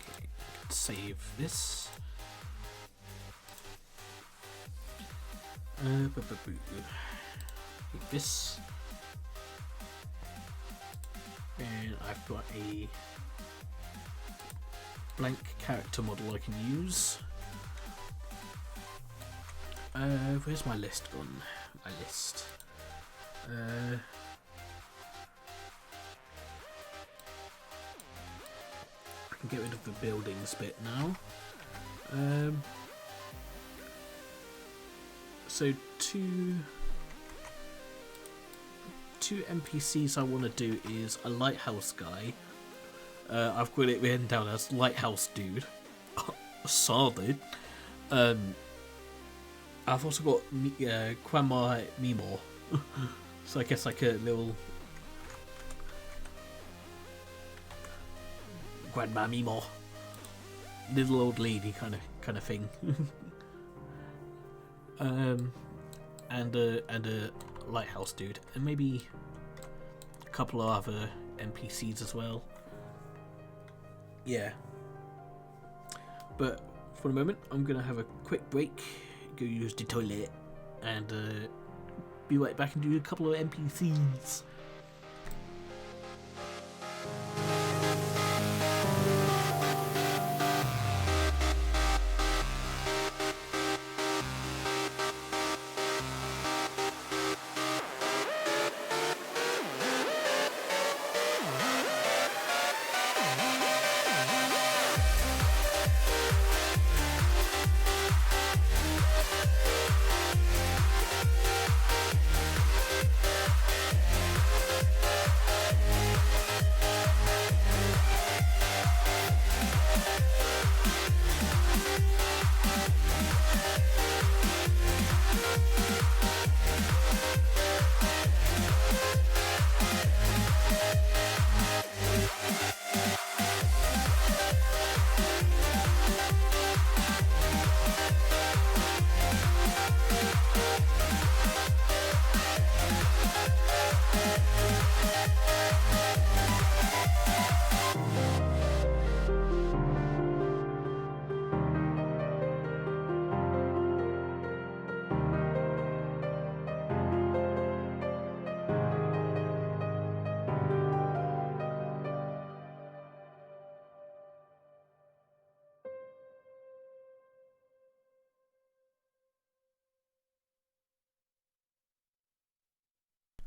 Okay, save this. This. And I've got a blank character model I can use. Where's my list gone? My list. I can get rid of the buildings bit now. So two NPCs I want to do is a lighthouse guy. I've got it written down as lighthouse dude. Solid. I've also got Grandma Mimo. So I guess like a little Grandma Mimo, little old lady kind of thing. And a lighthouse dude, and maybe a couple of other NPCs as well. Yeah. But for the moment, I'm gonna have a quick break, go use the toilet, and be right back and do a couple of NPCs.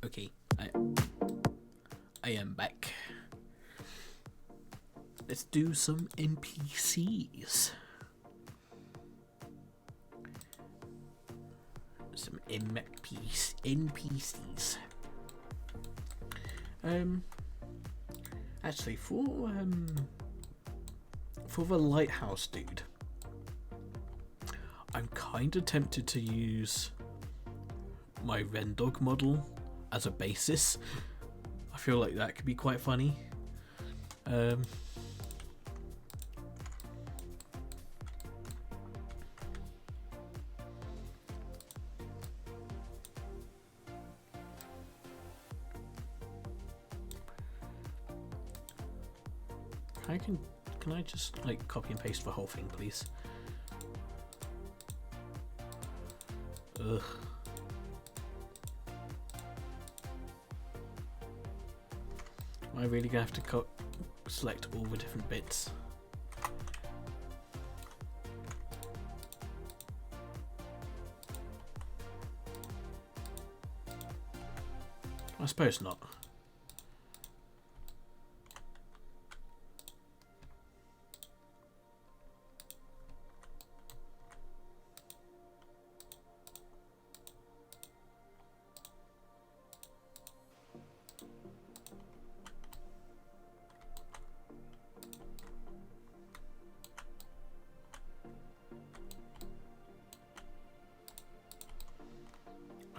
Okay, I am back. Let's do some NPCs. Some NPCs. Actually, for the lighthouse dude, I'm kind of tempted to use my Rendog model as a basis. I feel like that could be quite funny. I can Can I just like copy and paste the whole thing, please? Ugh. Am I really gonna have to select all the different bits? I suppose not.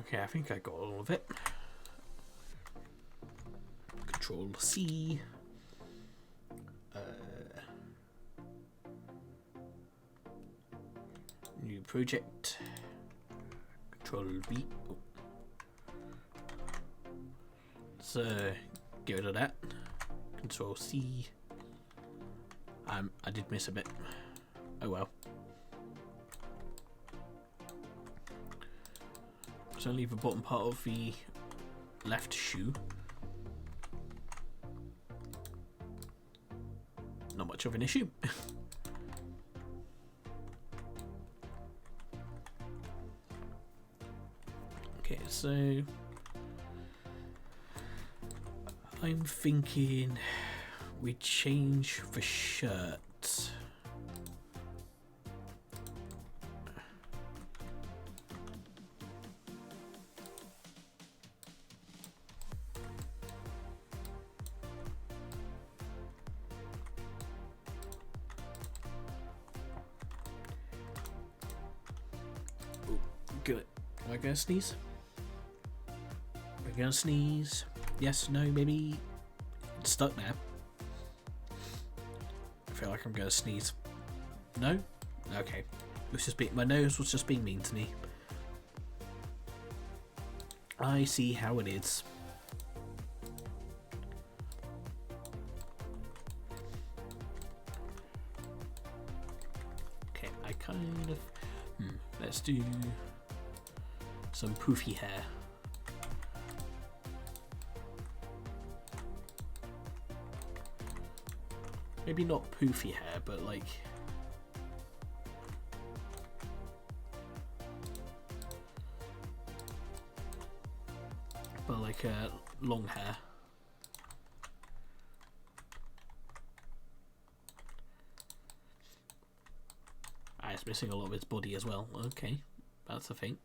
Okay, I think I got all of it. Control C. New project. Control V. Oh. So get rid of that. Control C. I did miss a bit. Oh well. So only the bottom part of the left shoe. Not much of an issue. Okay, so I'm thinking we change the shirt. Good. Am I gonna sneeze? Am I gonna sneeze? Yes, no, maybe. It's stuck now. I feel like I'm gonna sneeze. No? Okay. My nose was just being mean to me. I see how it is. Okay, I kind of... let's do some poofy hair. Maybe not poofy hair, but like... but like long hair. Ah, it's missing a lot of its body as well. Okay, that's a thing.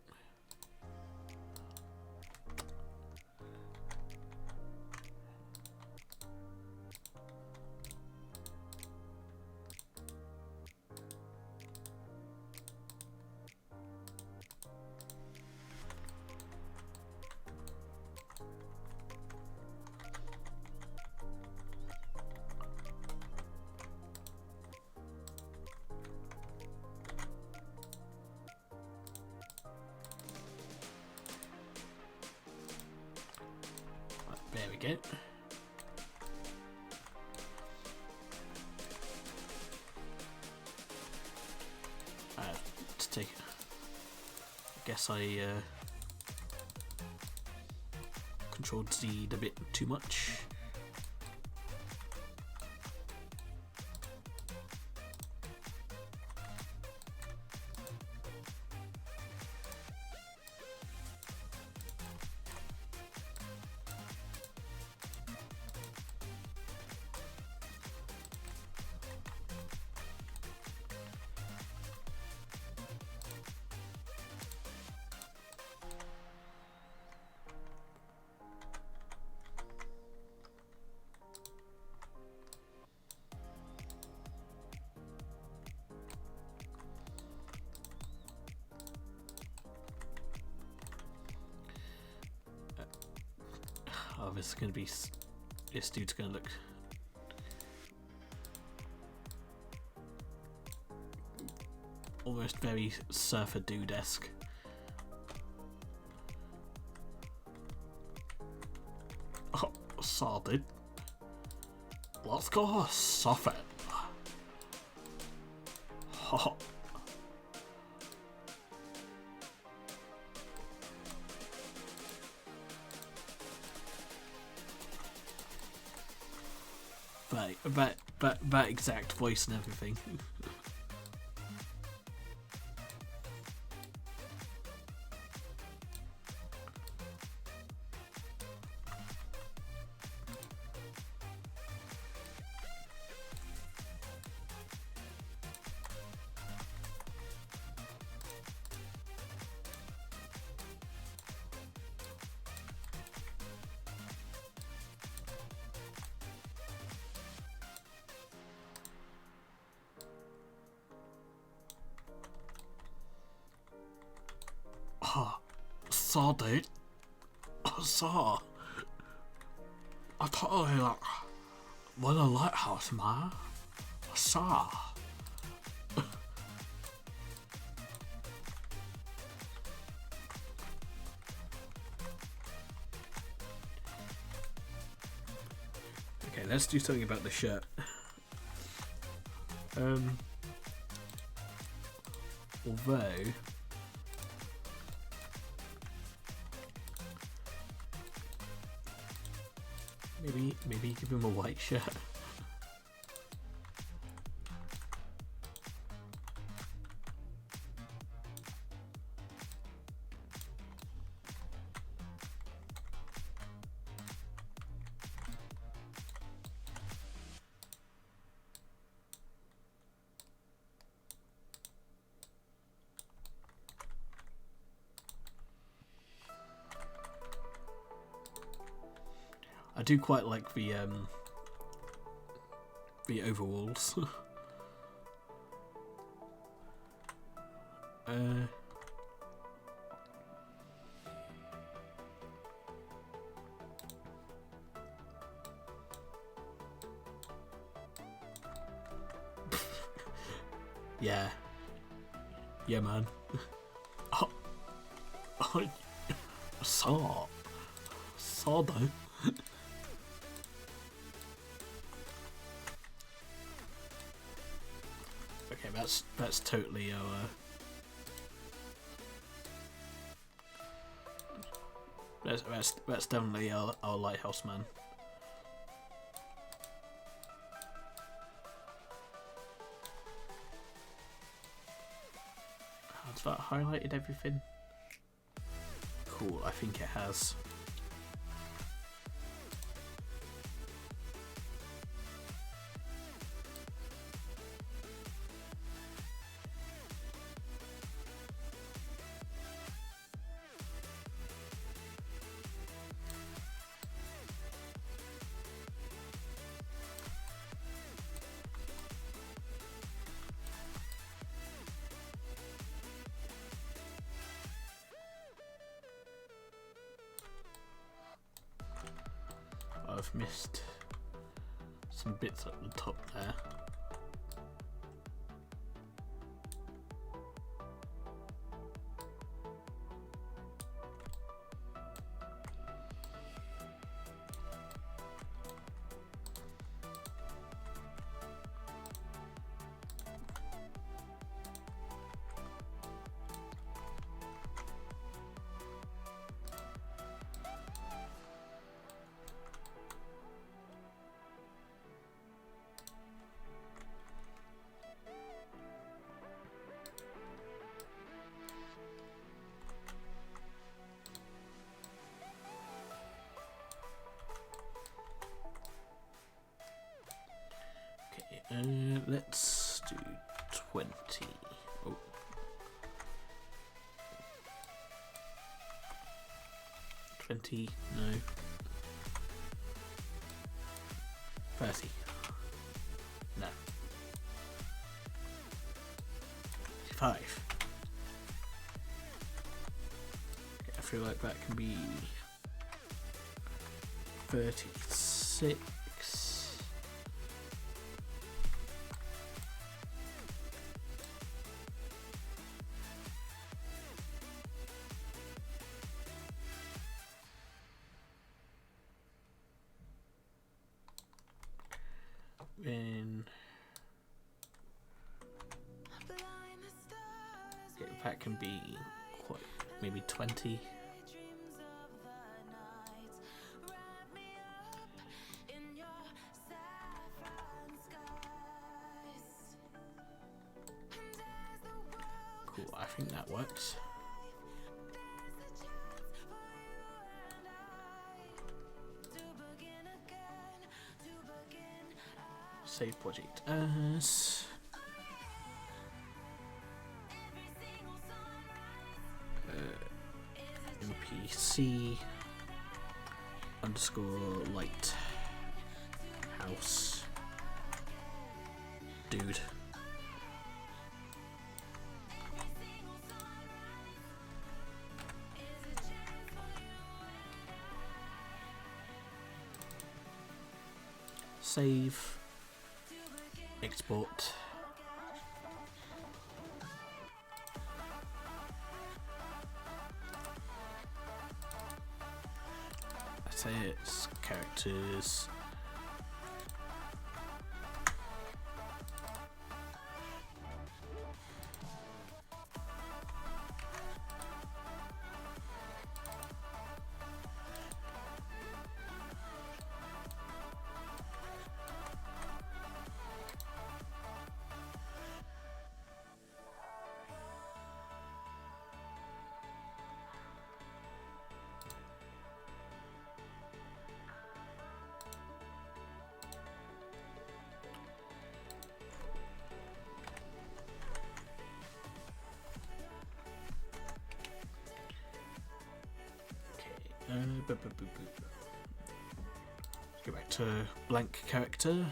There we go. To take, I guess I controlled Z a bit too much. Oh, this is gonna be. This dude's gonna look. Almost very Surfer Dude-esque. Oh, sorted. Let's go surfing. that exact voice and everything. Saw, dude. Saw. I totally like what a lighthouse, man. Saw. Okay, let's do something about the shirt. Although maybe give him a white shirt. I do quite like the overalls. Yeah, man. I saw though. Okay, that's totally our. That's definitely our lighthouse man. Has that highlighted everything? Cool, I think it has. I've missed some bits at the top there. Let's do 20. Oh. 20, no. 30. No. 5. Okay, I feel like that can be 36. Then that can be quite maybe 20. I think that works. Save project as NPC underscore light house dude. Save, export. Assets, characters. Let's go back to blank character.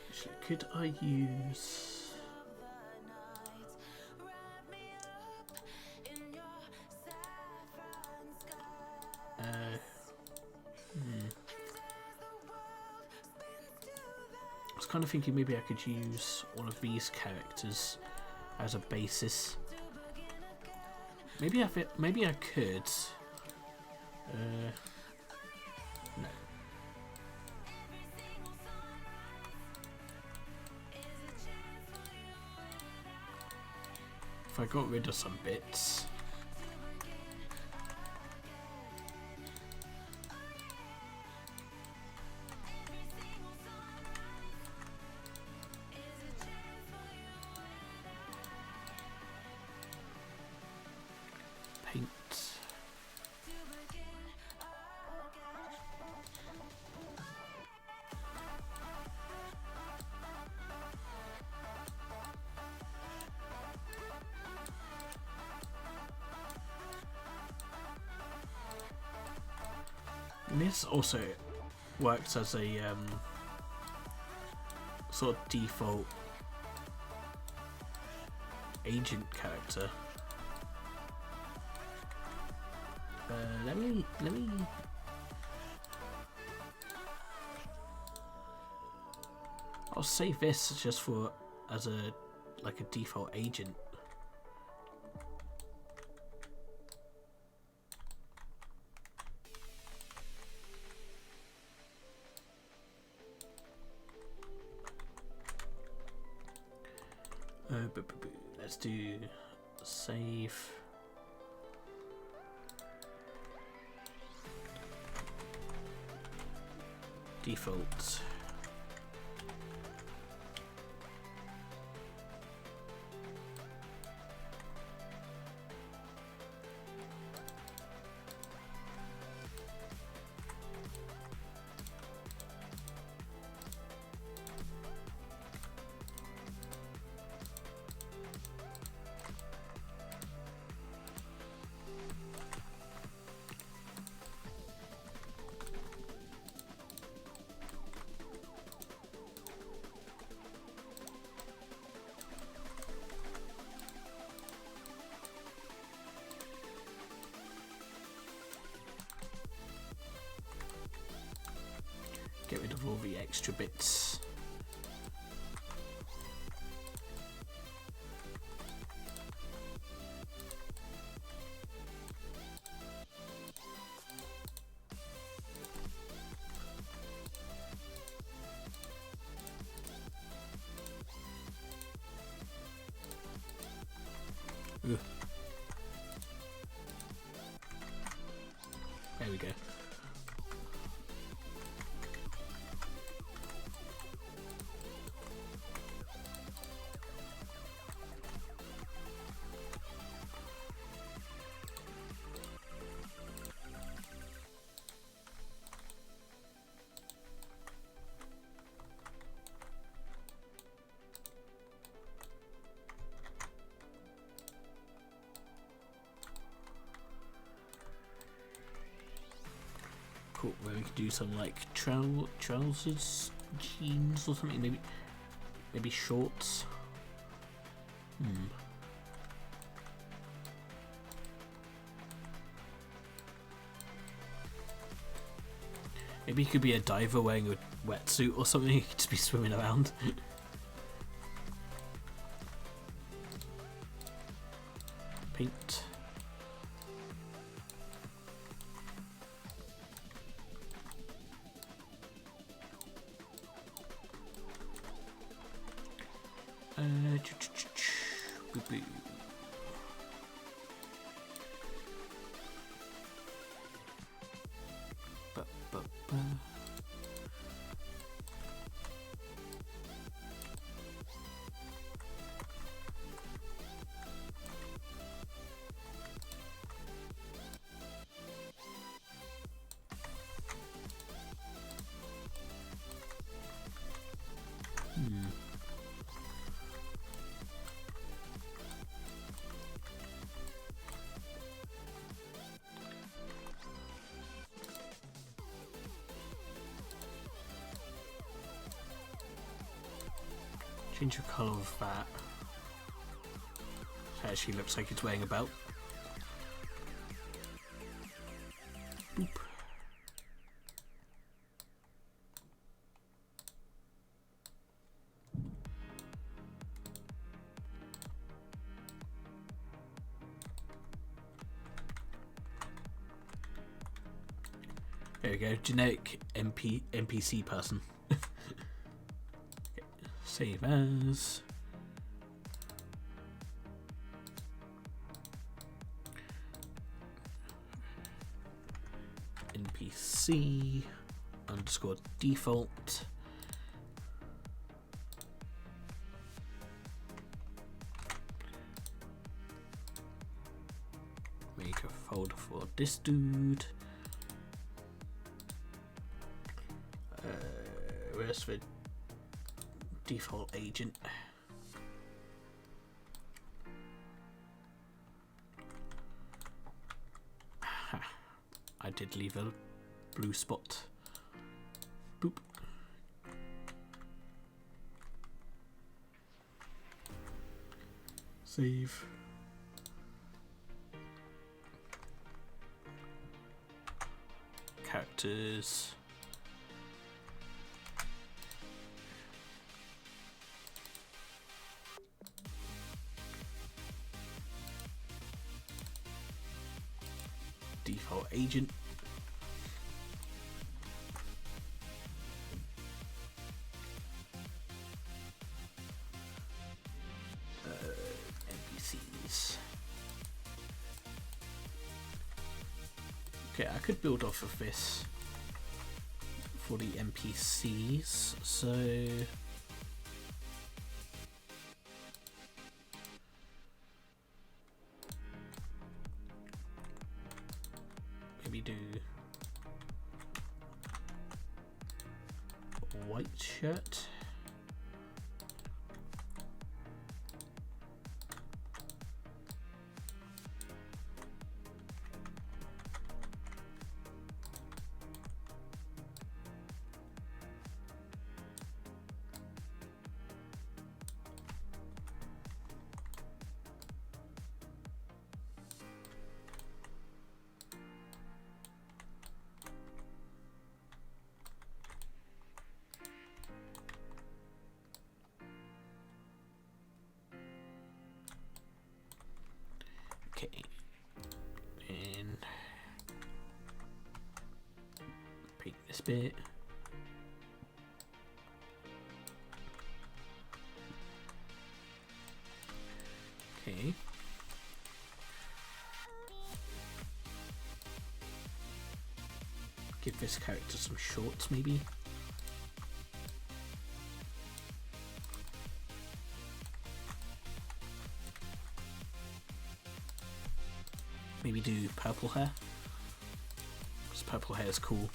Actually, could I use I was kind of thinking maybe I could use one of these characters as a basis. Maybe I could. No. If I got rid of some bits. Paint. And this also works as a sort of default agent character. Let me. I'll save this just for as a default agent. Let's do save. Default. Get rid of all the extra bits. Ugh. There we go. Cool. Then we could do some like trousers, jeans, or something. Maybe shorts. Maybe he could be a diver wearing a wetsuit or something. He could just be swimming around. Paint. Boo-boo. Ba-ba-ba. Change the colour of that. It actually looks like it's wearing a belt. Boop. There we go, generic NPC person. Save as. NPC underscore default. Make a folder for this dude. Where's the default agent? I did leave a blue spot. Boop. Save. Characters. Default agent. NPCs. Okay, I could build off of this for the NPCs, so maybe do a white shirt. Okay, and paint this bit. Okay. Give this character some shorts, maybe. Maybe do purple hair, because purple hair is cool.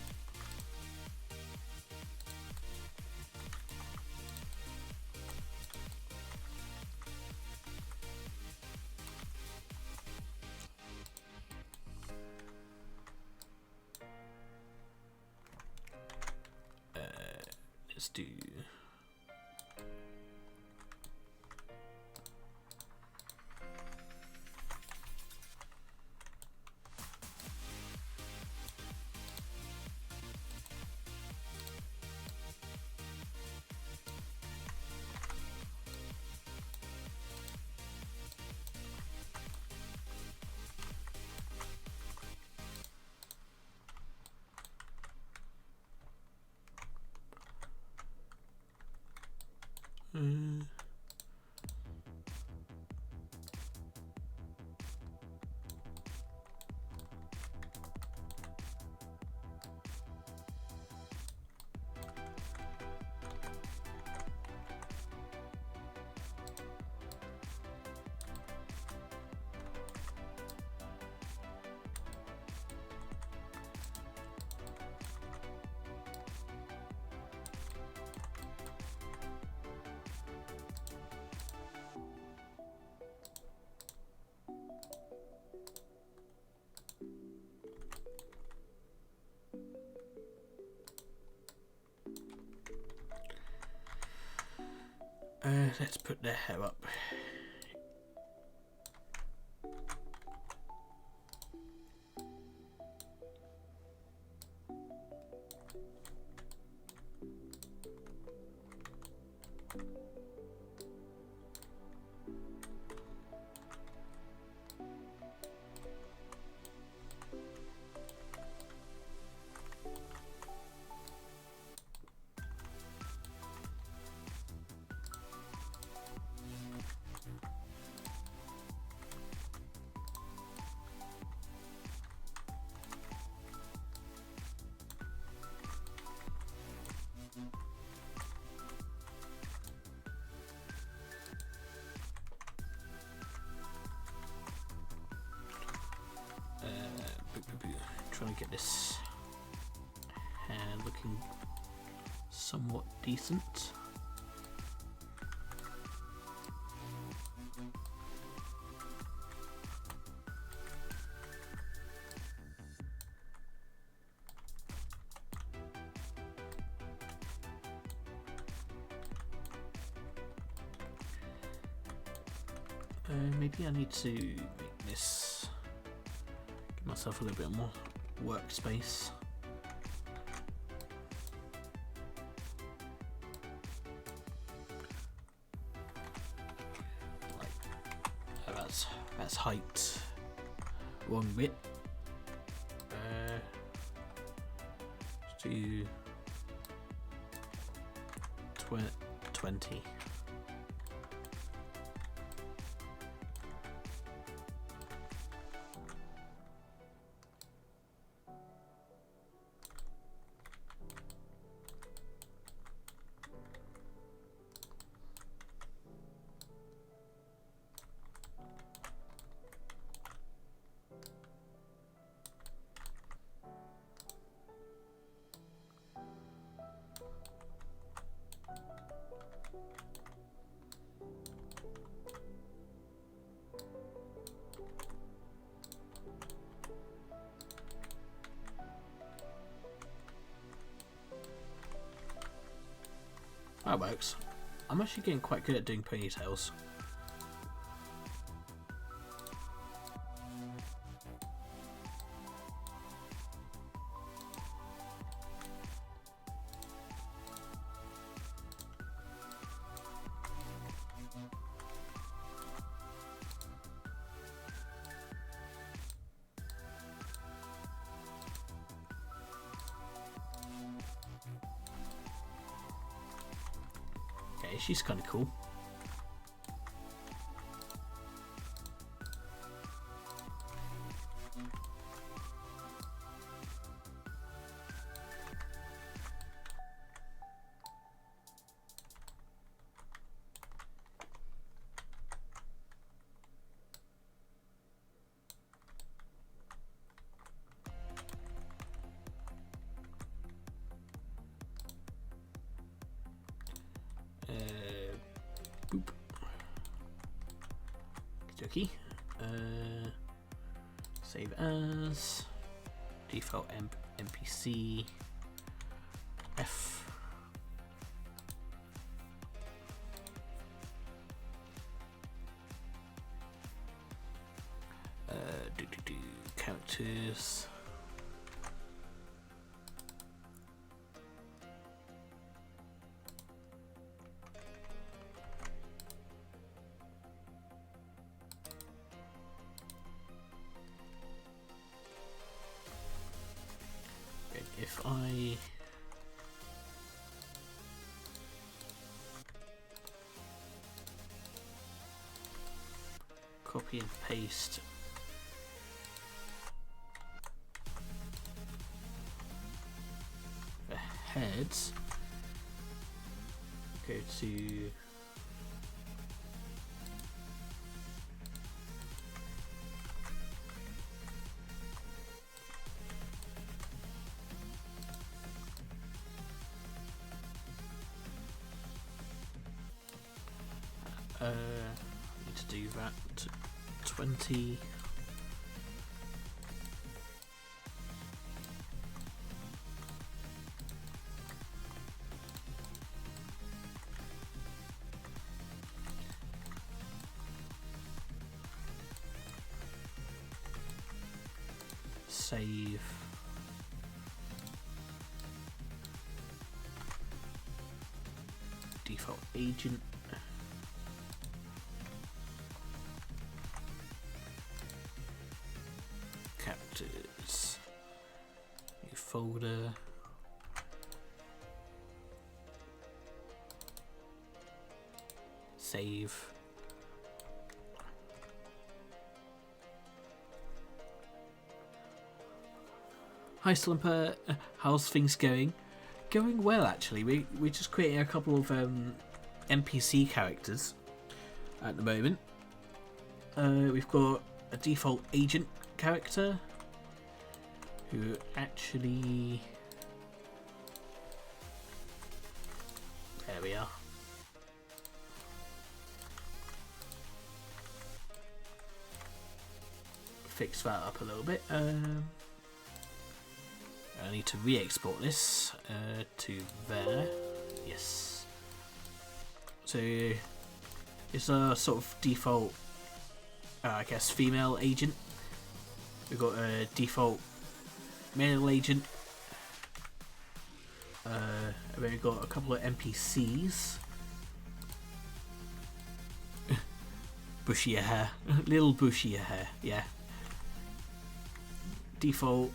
let's do. Let's put their hair up. Trying to get this hair looking somewhat decent. Maybe I need to make this, give myself a little bit more workspace. Like that's height one bit. Let's do 20. That works. I'm actually getting quite good at doing ponytails. Okay, she's kind of cool. Boop. Okey-dokey. Save as default NPC F. characters. If I copy and paste the heads, go to need to do that to 20. Save. Default agent. Captures. New folder. Save. Hi Slumper, how's things going? Going well actually. We're just creating a couple of NPC characters at the moment. We've got a default agent character who actually, there we are. Fix that up a little bit. I need to re-export this to there. Yes. So it's a sort of default, I guess, female agent. We've got a default male agent. And then we've got a couple of NPCs. Bushier hair, little bushier hair, yeah. Default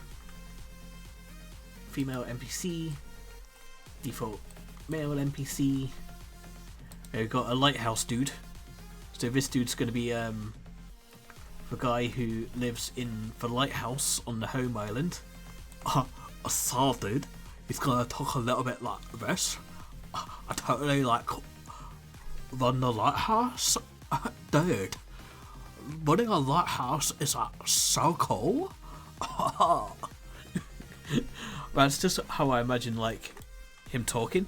female NPC, default male NPC. We've got a lighthouse dude. So this dude's going to be the guy who lives in the lighthouse on the home island. A Saw dude. He's going to talk a little bit like this. I totally like run the lighthouse. Dude, running a lighthouse is so cool. That's just how I imagine like him talking.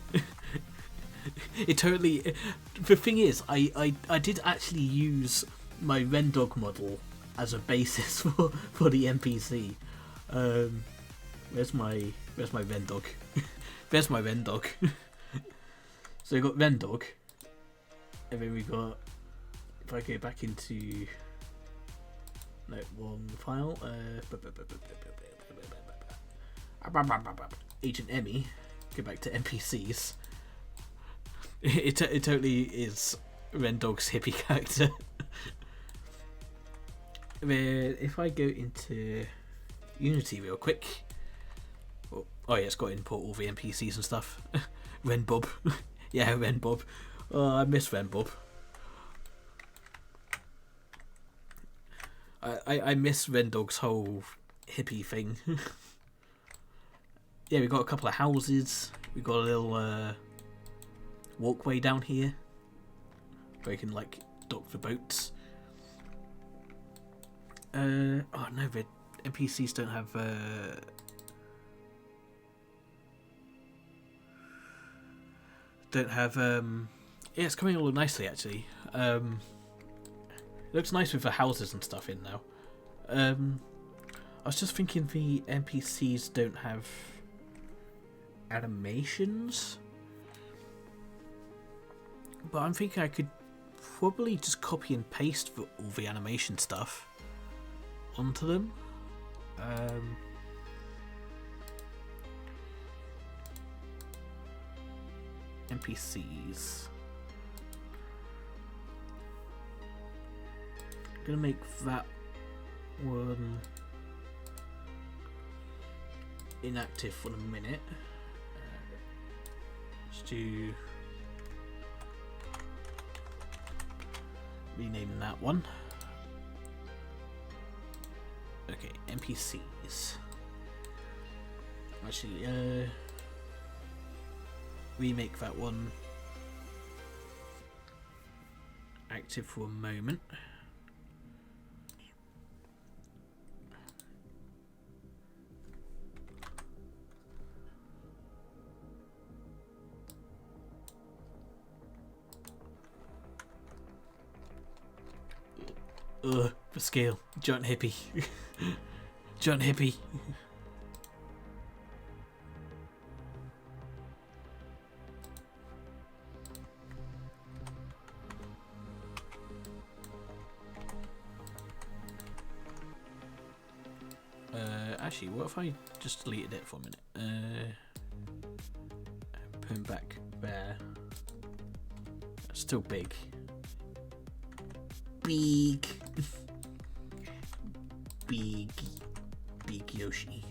It totally. The thing is, I did actually use my Rendog model as a basis for the NPC. Where's my Rendog? There's my Rendog. So we got Rendog, and then we got. If I go back into one file, Agent Emmy, go back to NPCs. It totally is Rendog's hippie character. Then if I go into Unity real quick, oh yeah, it's got to import all the NPCs and stuff. Renbob, yeah, Renbob. Oh, I miss Renbob. I miss Rendog's whole hippie thing. Yeah, we got a couple of houses. We got a little walkway down here where you can like dock the boats. Oh no, the NPCs don't have yeah, it's coming along nicely actually. It looks nice with the houses and stuff in now. I was just thinking the NPCs don't have animations, but I'm thinking I could probably just copy and paste all the animation stuff onto them. NPCs. I'm gonna make that one inactive for a minute. Let's do rename that one. Okay, NPCs. Actually, remake that one active for a moment. For scale, giant hippie. Giant hippie. Actually, what if I just deleted it for a minute? Put him back there. Still big. Big. Big Yoshi.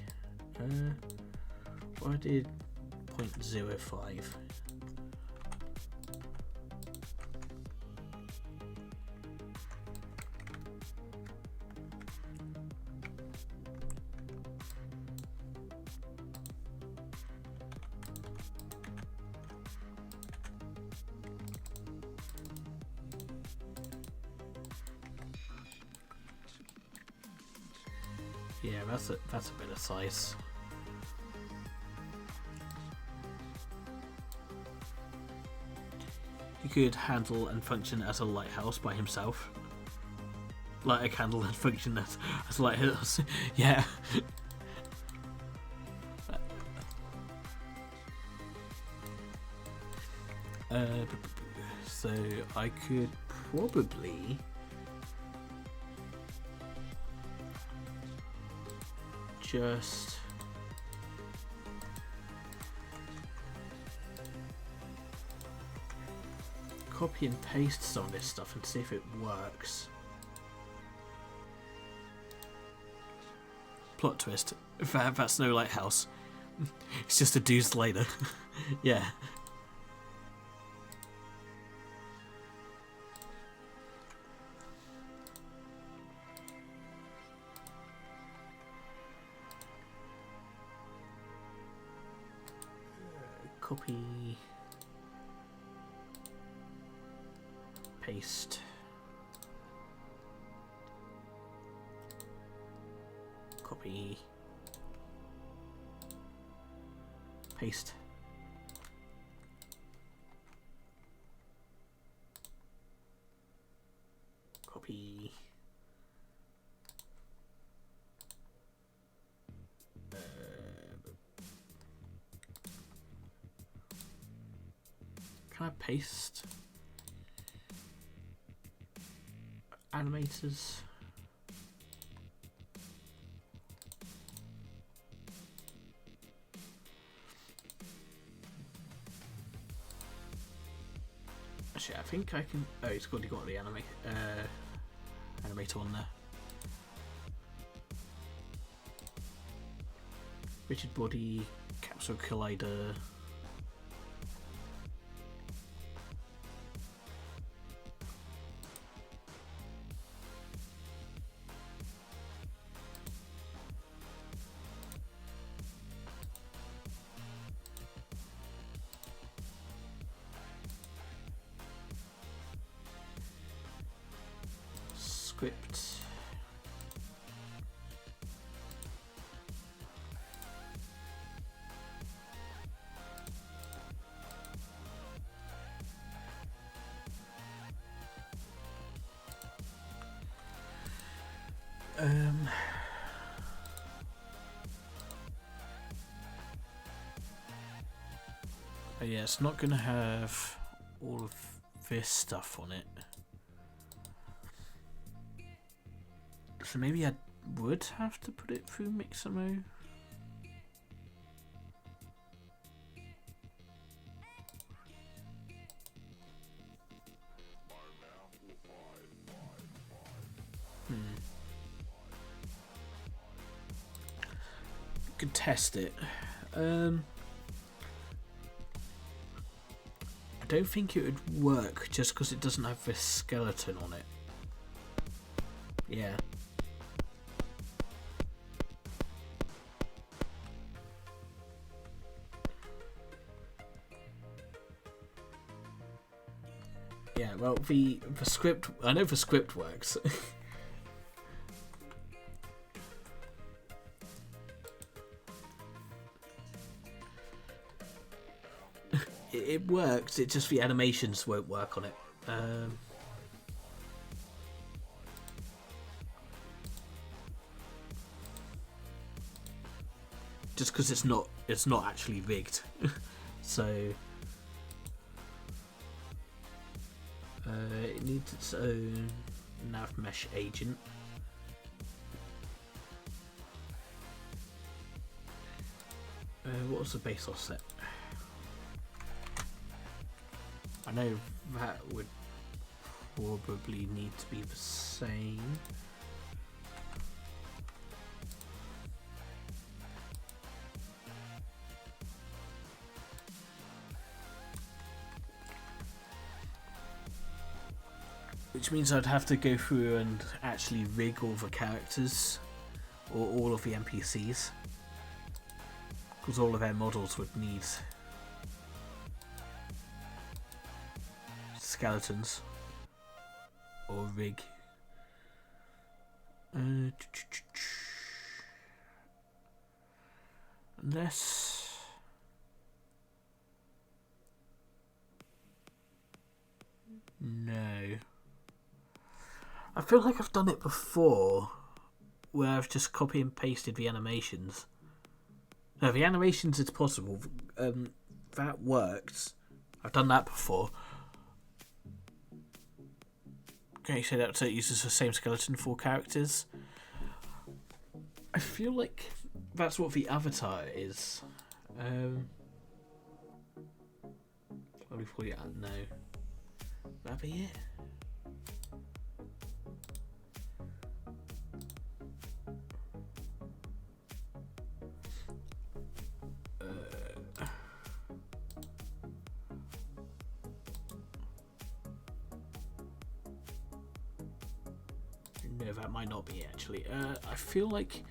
What I did 0.05. Yeah, that's a better size. He could handle and function as a lighthouse by himself. Light a candle and function as a lighthouse. Yeah. So I could probably just copy and paste some of this stuff and see if it works. Plot twist. That's no lighthouse. It's just a dude's later. Yeah. Copy, paste, copy, paste, copy, can I paste animators? Actually, I think I can. Oh, it's already got the animator on there. Rigid body, capsule collider. Script. Oh yeah, it's not gonna have all of this stuff on it. So maybe add would have to put it through Mixamo. Could test it. I don't think it would work just because it doesn't have this skeleton on it. Yeah. Yeah, well, the script, I know the script works. It works, it's just the animations won't work on it. Just because it's not actually rigged. So it needs its own nav mesh agent. What was the base offset? I know that would probably need to be the same. Which means I'd have to go through and actually rig all the characters, or all of the NPCs, because all of their models would need skeletons or rig. Unless no, I feel like I've done it before, where I've just copy and pasted the animations. No, the animations it's possible. That worked. I've done that before. Okay, so that it uses the same skeleton for characters. I feel like that's what the avatar is. What do we call it? No. That'd be it. No, that might not be actually. I feel like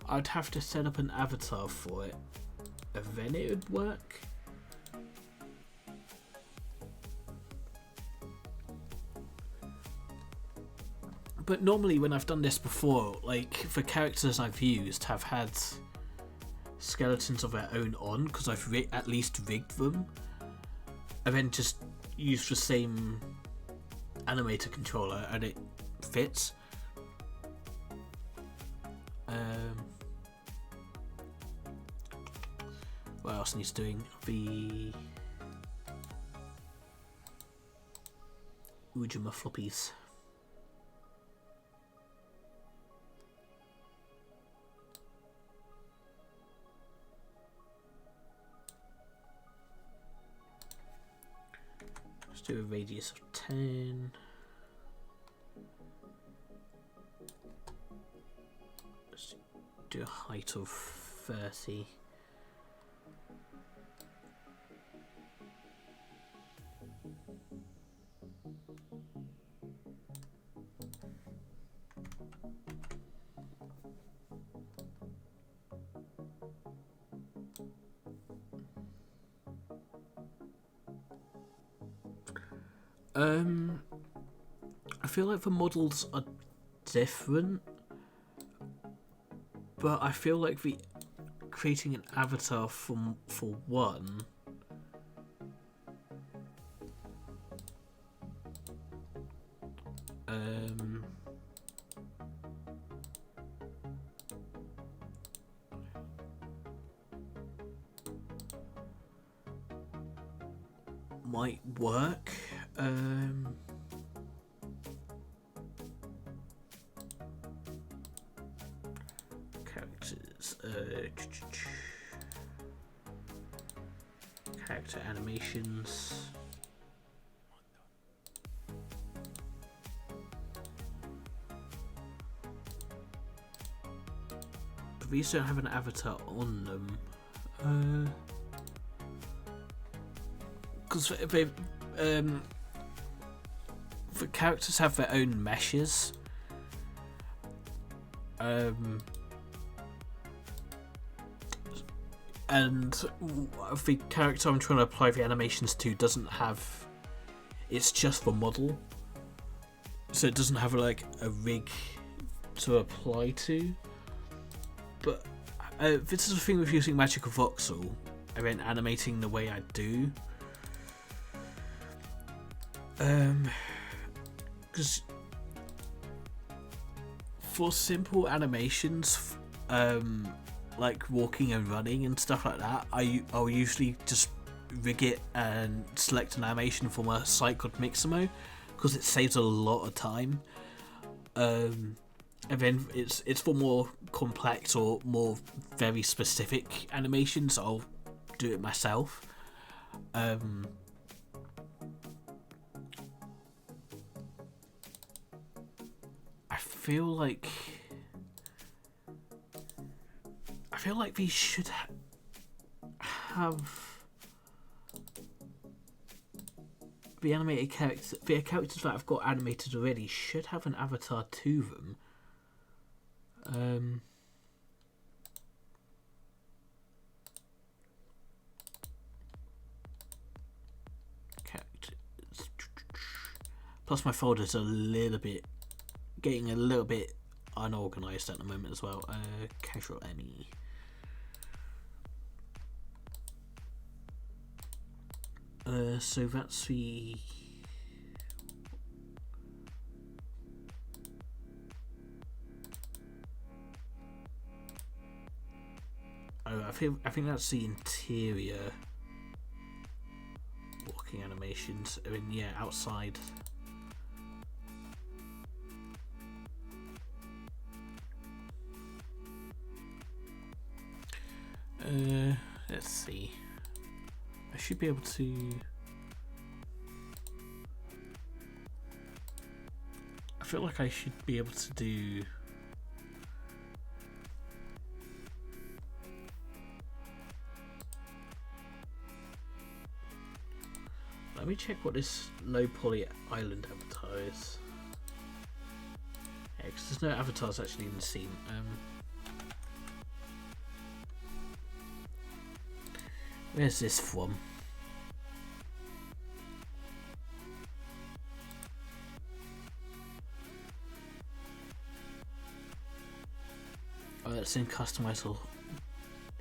I'd have to set up an avatar for it, and then it would work. But normally when I've done this before, like the characters I've used have had skeletons of their own on, because I've at least rigged them, and then just used the same animator controller and it fits. What else needs doing? The Ujima floppies. Let's do a radius of 10. Let's do a height of 30. I feel like the models are different, but I feel like the creating an avatar for one might work. animations. Character animations. But these don't have an avatar on them. Because the characters have their own meshes. And the character I'm trying to apply the animations to doesn't have. It's just the model, so it doesn't have like a rig to apply to. But this is the thing with using Magical Voxel and then animating the way I do. Because for simple animations, like walking and running and stuff like that, I'll usually just rig it and select an animation from a site called Mixamo, because it saves a lot of time. And then it's for more complex or more very specific animations, I'll do it myself. I feel like these should have the animated characters. The characters that I've got animated already should have an avatar to them. Characters. Plus, my folder's getting a little bit unorganized at the moment as well. Casual Emmy. So that's the. Oh, I think that's the interior walking animations. I mean, yeah, outside. Let's see. I should be able to. I feel like I should be able to do. Let me check what this low poly island avatar is. Yeah, because there's no avatars actually in the scene. Where's this from? Oh, it's in customizable.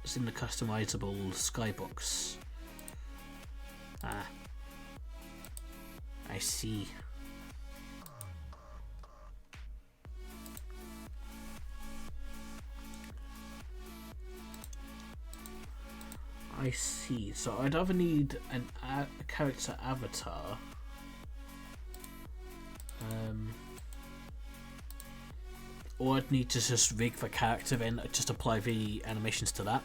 It's in the customizable skybox. Ah, I see. I see. So I'd either need a character avatar, or I'd need to just rig the character, then just apply the animations to that.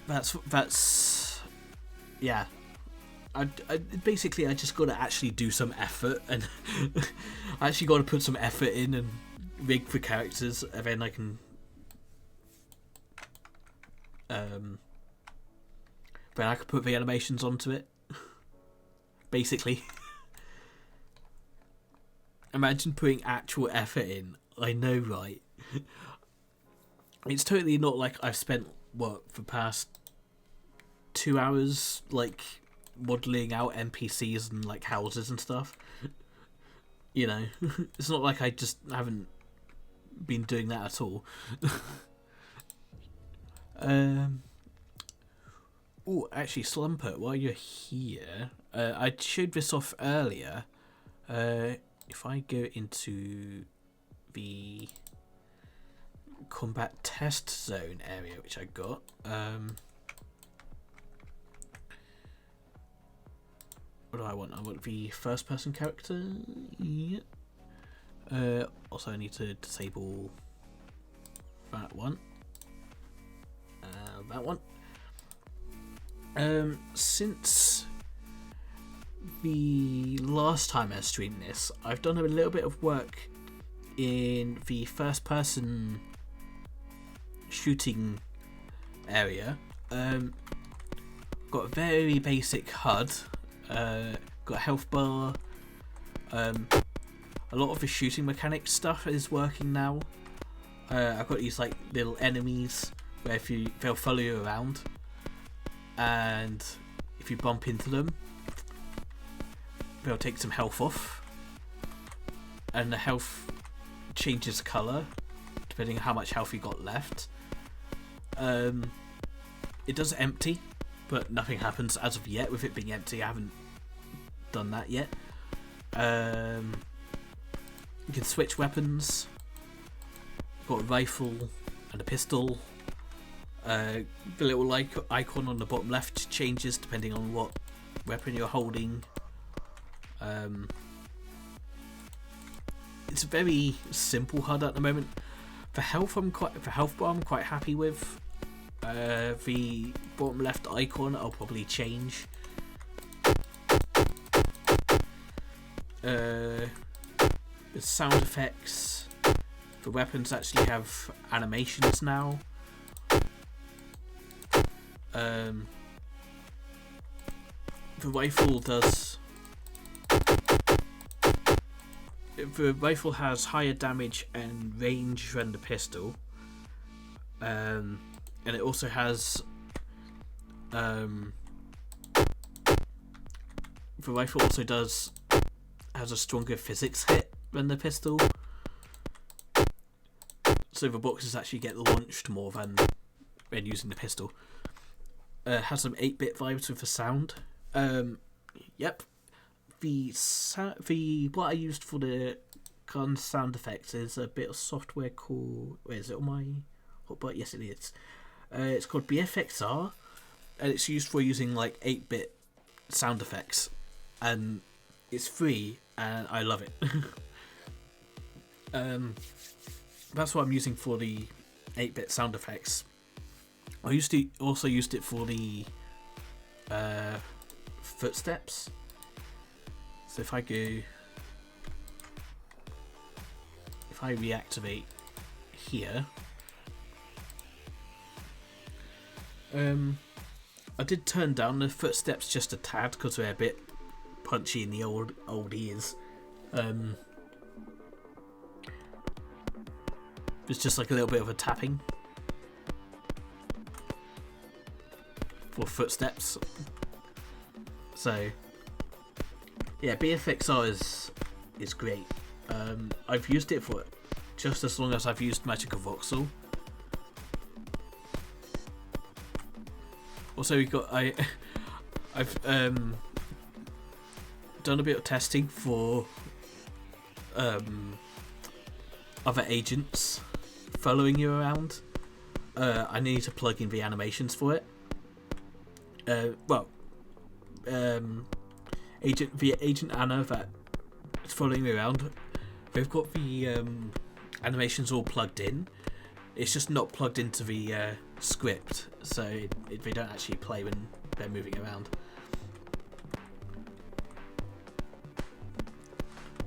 That's yeah. I basically I just got to actually do some effort, and I actually got to put some effort in and rig the characters, and then I can. Then I could put the animations onto it. Basically. Imagine putting actual effort in. I know, right? It's totally not like I've spent, for the past 2 hours, like, modelling out NPCs and, like, houses and stuff. You know? It's not like I just haven't been doing that at all. Oh, actually, Slumper, while you're here, I showed this off earlier. If I go into the combat test zone area, which I got, what do I want? I want the first person character. Yeah. Also, I need to disable. that one. That one. Since the last time I streamed this, I've done a little bit of work in the first person shooting area. Got a very basic HUD, got a health bar, a lot of the shooting mechanics stuff is working now. I've got these like little enemies where they'll follow you around, and if you bump into them, they'll take some health off, and the health changes colour depending on how much health you got left. It does empty, but nothing happens as of yet with it being empty. I haven't done that yet. You can switch weapons. You've got a rifle and a pistol. The little icon on the bottom left changes depending on what weapon you're holding. It's a very simple HUD at the moment. For health bar I'm quite happy with. The bottom left icon I'll probably change. The sound effects. The weapons actually have animations now. The rifle does. The rifle has higher damage and range than the pistol, and it also has. The rifle also has a stronger physics hit than the pistol, so the boxes actually get launched more than when using the pistol. Has some 8-bit vibes with the sound. Yep. The what I used for the gun sound effects is a bit of software called. Where is it on my hotbar? Yes, it is. It's called BFXR, and it's used for using like 8-bit sound effects, and it's free, and I love it. That's what I'm using for the 8-bit sound effects. I also used it for the footsteps. So if I reactivate here, I did turn down the footsteps just a tad because they're a bit punchy in the old ears. It's just like a little bit of a tapping for footsteps. So yeah, BFXR is great. I've used it for just as long as I've used Magic of Voxel. Also, I've done a bit of testing for other agents following you around. I need to plug in the animations for it. Agent Anna that is following me around, they've got the animations all plugged in. It's just not plugged into the script, so they don't actually play when they're moving around.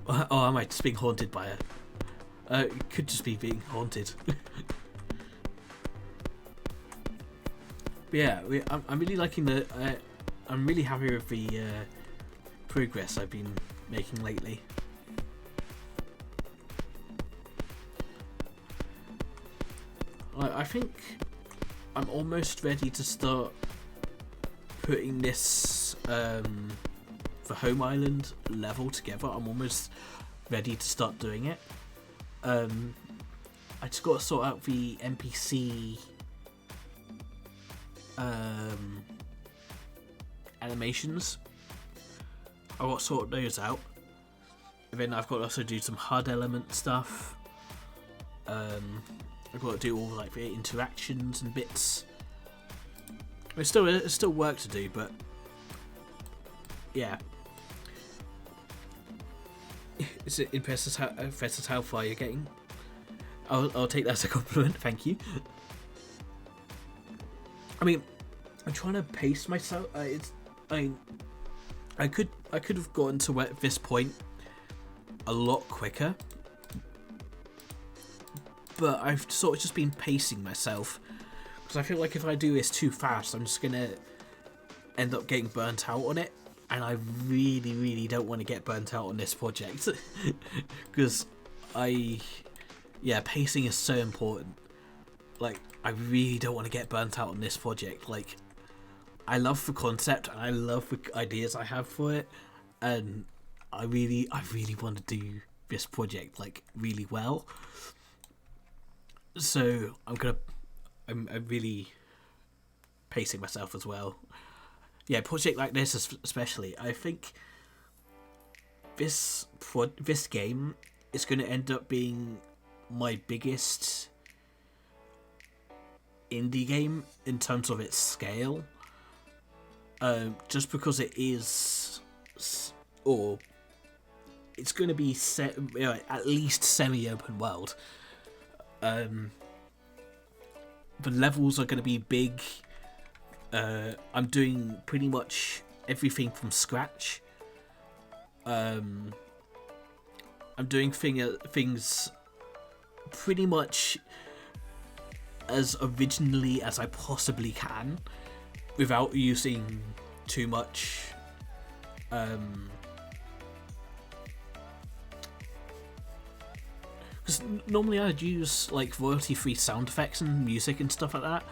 Oh, am I just being haunted by her? It could just be being haunted. But yeah, I'm really liking the. I'm really happy with the progress I've been making lately. I think I'm almost ready to start putting this the home island level together. I'm almost ready to start doing it. I just got to sort out the NPC animations. I've got to sort those out. And then I've got to also do some HUD element stuff. I've got to do all like the interactions and bits. There's still work to do, but yeah. It impresses how far you're getting. I'll take that as a compliment. Thank you. I mean, I'm trying to pace myself. I could have gotten to this point a lot quicker, but I've sort of just been pacing myself because I feel like if I do this too fast, I'm just gonna end up getting burnt out on it, and I really, really don't want to get burnt out on this project because pacing is so important. Like, I really don't want to get burnt out on this project. Like, I love the concept and I love the ideas I have for it, and I really want to do this project like really well. So I'm really pacing myself as well. Yeah, project like this especially. I think this game is going to end up being my biggest indie game in terms of its scale, just because it is, or it's going to be at least semi-open world. The levels are going to be big. I'm doing pretty much everything from scratch. I'm doing things pretty much as originally as I possibly can without using too much because normally I'd use like royalty free sound effects and music and stuff like that,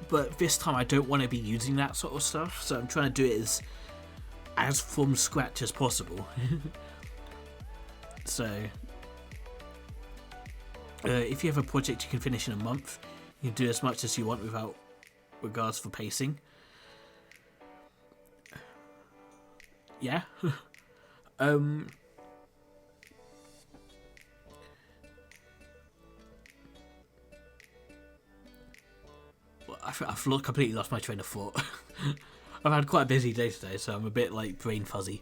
but this time I don't want to be using that sort of stuff, so I'm trying to do it as from scratch as possible. So, if you have a project you can finish in a month, you can do as much as you want without regards for pacing. Yeah. I've completely lost my train of thought. I've had quite a busy day today, so I'm a bit like brain fuzzy.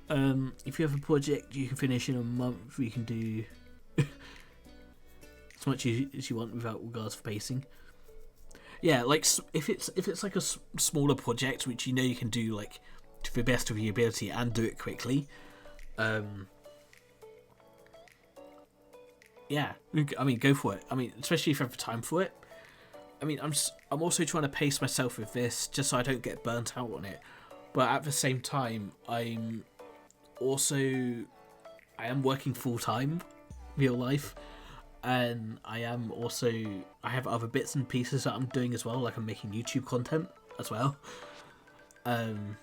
If you have a project you can finish in a month, you can do as much as you want without regards for pacing. Yeah, like if it's like a smaller project which you know you can do like to the best of your ability and do it quickly. Yeah, I mean, go for it. I mean, especially if you have time for it. I mean, I'm also trying to pace myself with this just so I don't get burnt out on it. But at the same time, I am working full time, real life, and I have other bits and pieces that I'm doing as well. Like I'm making YouTube content as well. I'm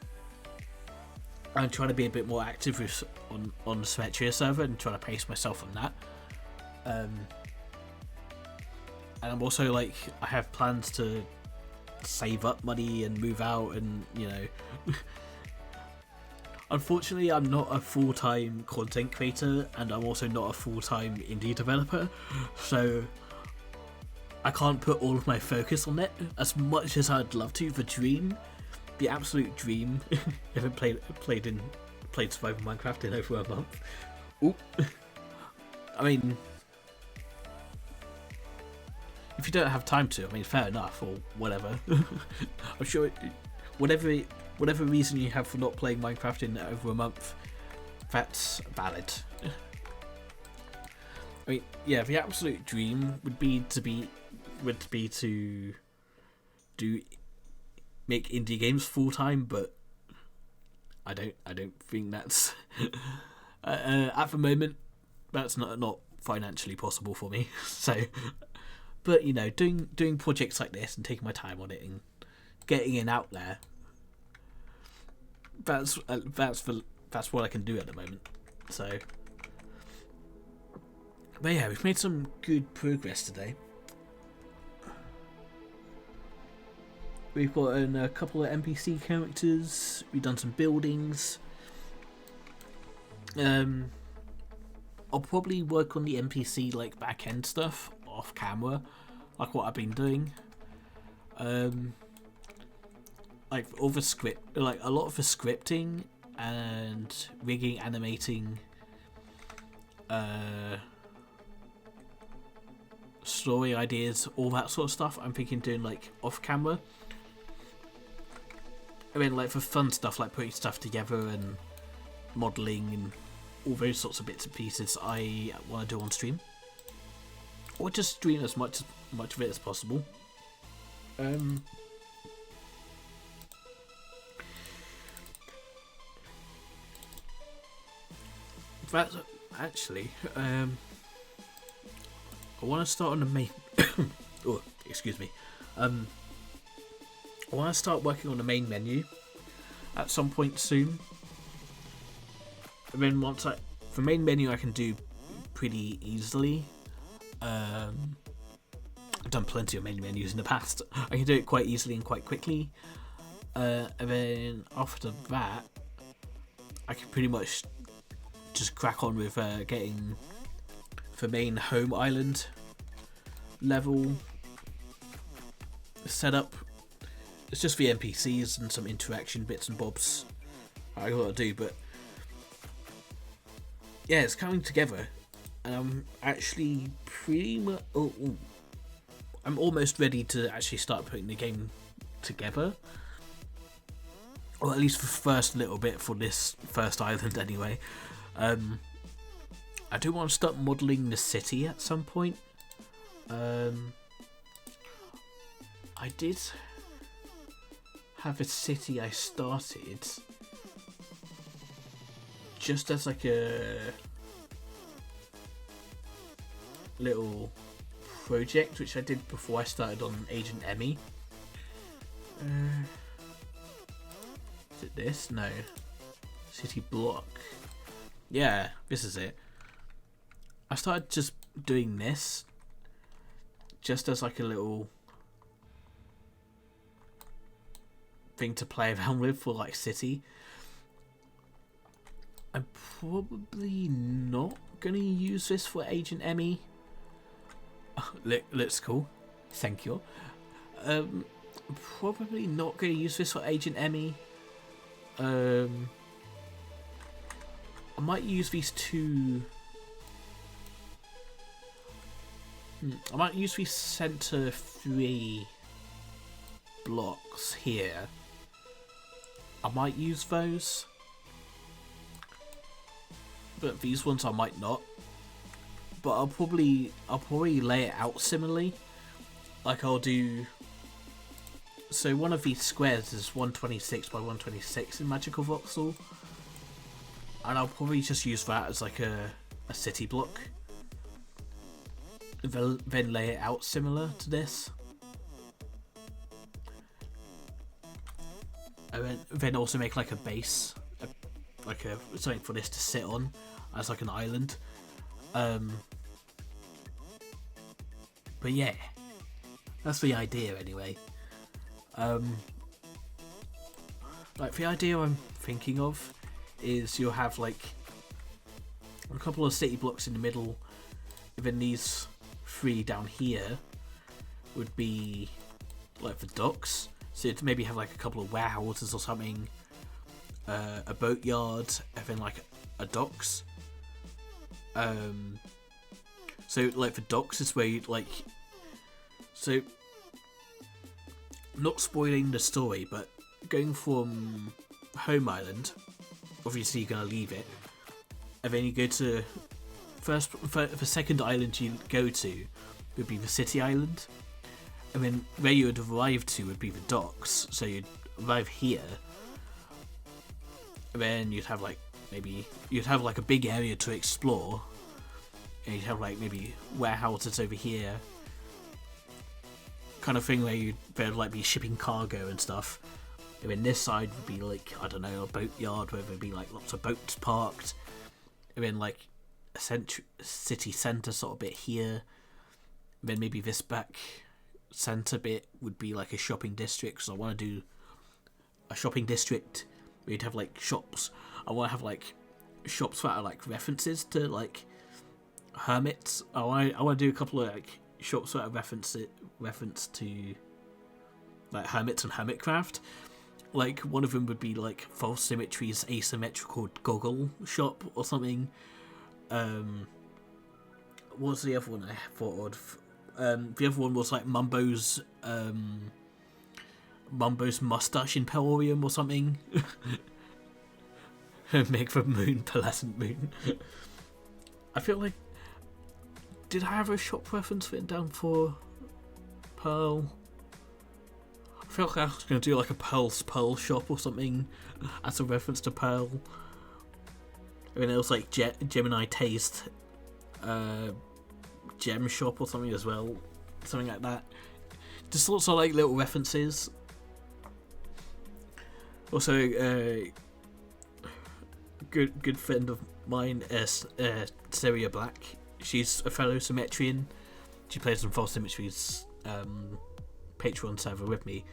trying to be a bit more active on the Symmetria server and trying to pace myself on that. And I'm also like, I have plans to save up money and move out, and you know. Unfortunately, I'm not a full-time content creator, and I'm also not a full-time indie developer, so I can't put all of my focus on it as much as I'd love to. The absolute dream, if I played Survival Minecraft in over a month. Oop. I mean, if you don't have time to, I mean, fair enough, or whatever. I'm sure whatever reason you have for not playing Minecraft in over a month, that's valid. I mean, yeah, the absolute dream would be to make indie games full time, but I don't think that's at the moment that's not financially possible for me. So, but you know, doing projects like this and taking my time on it and getting it out there, that's what I can do at the moment. So, but yeah, we've made some good progress today. We've got a couple of NPC characters. We've done some buildings. I'll probably work on the NPC like back end stuff off camera, like what I've been doing. Like all the script, like a lot of the scripting and rigging, animating, story ideas, all that sort of stuff. I'm thinking doing like off camera. I mean, like for fun stuff, like putting stuff together and modelling and all those sorts of bits and pieces I want to do on stream, or just stream as much of it as possible. That's actually I want to start on the main. Oh, excuse me. I want to start working on the main menu at some point soon. And then once the main menu I can do pretty easily. I've done plenty of main menus in the past. I can do it quite easily and quite quickly. And then after that, I can pretty much just crack on with getting the main home island level set up. It's just the NPCs and some interaction bits and bobs I gotta do, but yeah, it's coming together, and I'm actually pretty much. I'm almost ready to actually start putting the game together, or at least the first little bit for this first island, anyway. I do want to start modelling the city at some point. I did have a city I started just as like a little project, which I did before I started on Agent Emmy. Is it this? No. City block. Yeah, this is it. I started just doing this just as like a little thing to play around with for like city. I'm probably not gonna use this for Agent Emmy. Oh, looks cool. Thank you. Probably not gonna use this for Agent Emmy. I might use these two. I might use these center 3 blocks here. I might use those, but these ones I might not. But I'll probably lay it out similarly. Like I'll do. So one of these squares is 126 by 126 in Magical Voxel, and I'll probably just use that as like a city block. Then lay it out similar to this. And then also make like a base, like something for this to sit on as like an island. But yeah, that's the idea anyway. Like the idea I'm thinking of is you'll have like a couple of city blocks in the middle, and then these 3 down here would be like the docks. So to maybe have like a couple of warehouses or something, a boatyard, and then like a docks. So like the docks is where you'd like. So not spoiling the story, but going from Home Island, obviously you're gonna leave it, and then you go to the second island you go to would be the City Island. And then where you would arrive to would be the docks. So you'd arrive here, and then you'd have like a big area to explore, and you'd have like maybe warehouses over here, kind of thing where there'd like be shipping cargo and stuff. And then this side would be like, I don't know, a boatyard where there'd be like lots of boats parked, and then like a city centre sort of bit here. And then maybe this back centre bit would be like a shopping district, so I want to do a shopping district where you'd have like shops. I want to have like shops that are like references to like hermits. I want to do a couple of like shops that are reference to like hermits and hermitcraft, Like, one of them would be like False Symmetry's asymmetrical goggle shop or something. What was the other one I thought of? The other one was like Mumbo's mustache Emporium or something. Make the moon pearlescent moon. I feel like, did I have a shop reference written down for Pearl? I feel like I was going to do like a Pearl's Pearl shop or something as a reference to Pearl. I mean, it was like Gemini Taste gem shop or something as well. Something like that. Just lots of like little references. Also, good friend of mine, Seria Black. She's a fellow Symmetrian. She plays on False Symmetry's Patreon server with me.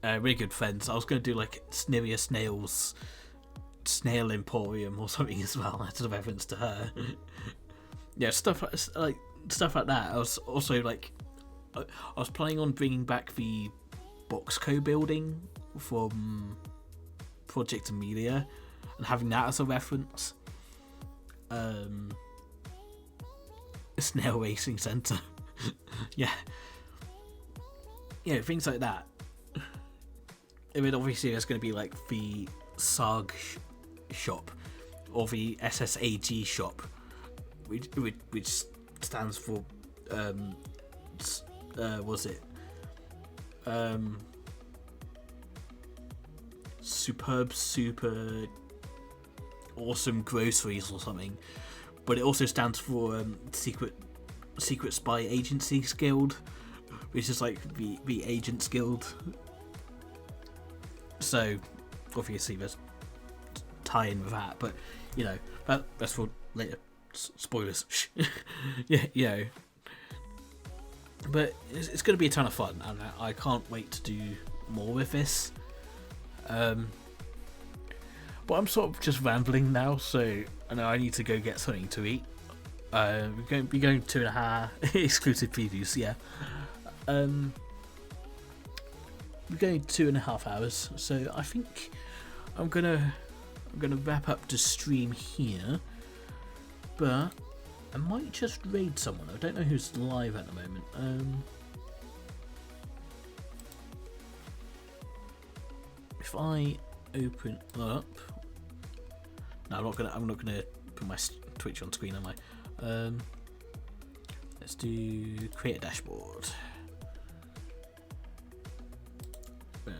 Really good friends. I was going to do like Sneria Snail's Snail Emporium or something as well, as a reference to her. Yeah, stuff like that. I was also like, I was planning on bringing back the Boxco building from Project Amelia and having that as a reference. Snail Racing Centre. Yeah, things like that. I mean, obviously there's going to be like the SAG shop or the SSAG shop, which stands for was it superb super awesome groceries or something, but it also stands for Secret Spy Agencies Guild, which is like the Agents Guild. So obviously there's tie in with that, but you know, that's for later. Spoilers. yeah. But it's going to be a ton of fun, and I can't wait to do more with this. But I'm sort of just rambling now, so I know I need to go get something to eat. We're going to be going 2.5 exclusive previews, yeah. We're going 2.5 hours, so I think I'm gonna wrap up the stream here. But I might just raid someone. I don't know who's live at the moment. If I open up, no, I'm not gonna put my Twitch on screen, am I? Let's do create a dashboard.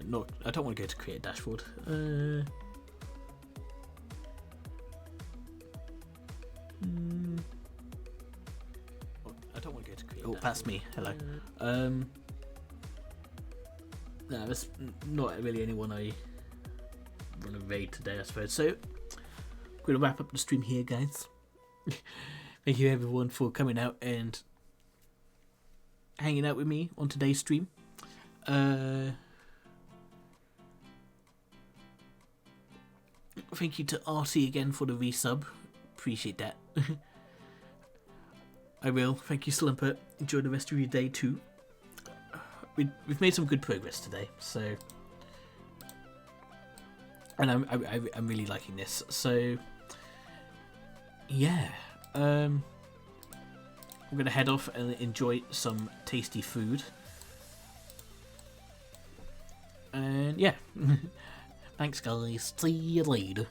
No, I don't want to go to create a dashboard. I don't want to go to create. Oh, that's me. Hello. No, there's not really anyone I want to raid today, I suppose. So, I'm going to wrap up the stream here, guys. Thank you, everyone, for coming out and hanging out with me on today's stream. Thank you to RC again for the resub. Appreciate that. I will. Thank you, Slumper. Enjoy the rest of your day too. We've made some good progress today, so, and I'm really liking this. So yeah, I'm gonna head off and enjoy some tasty food. And yeah, thanks guys. See you later.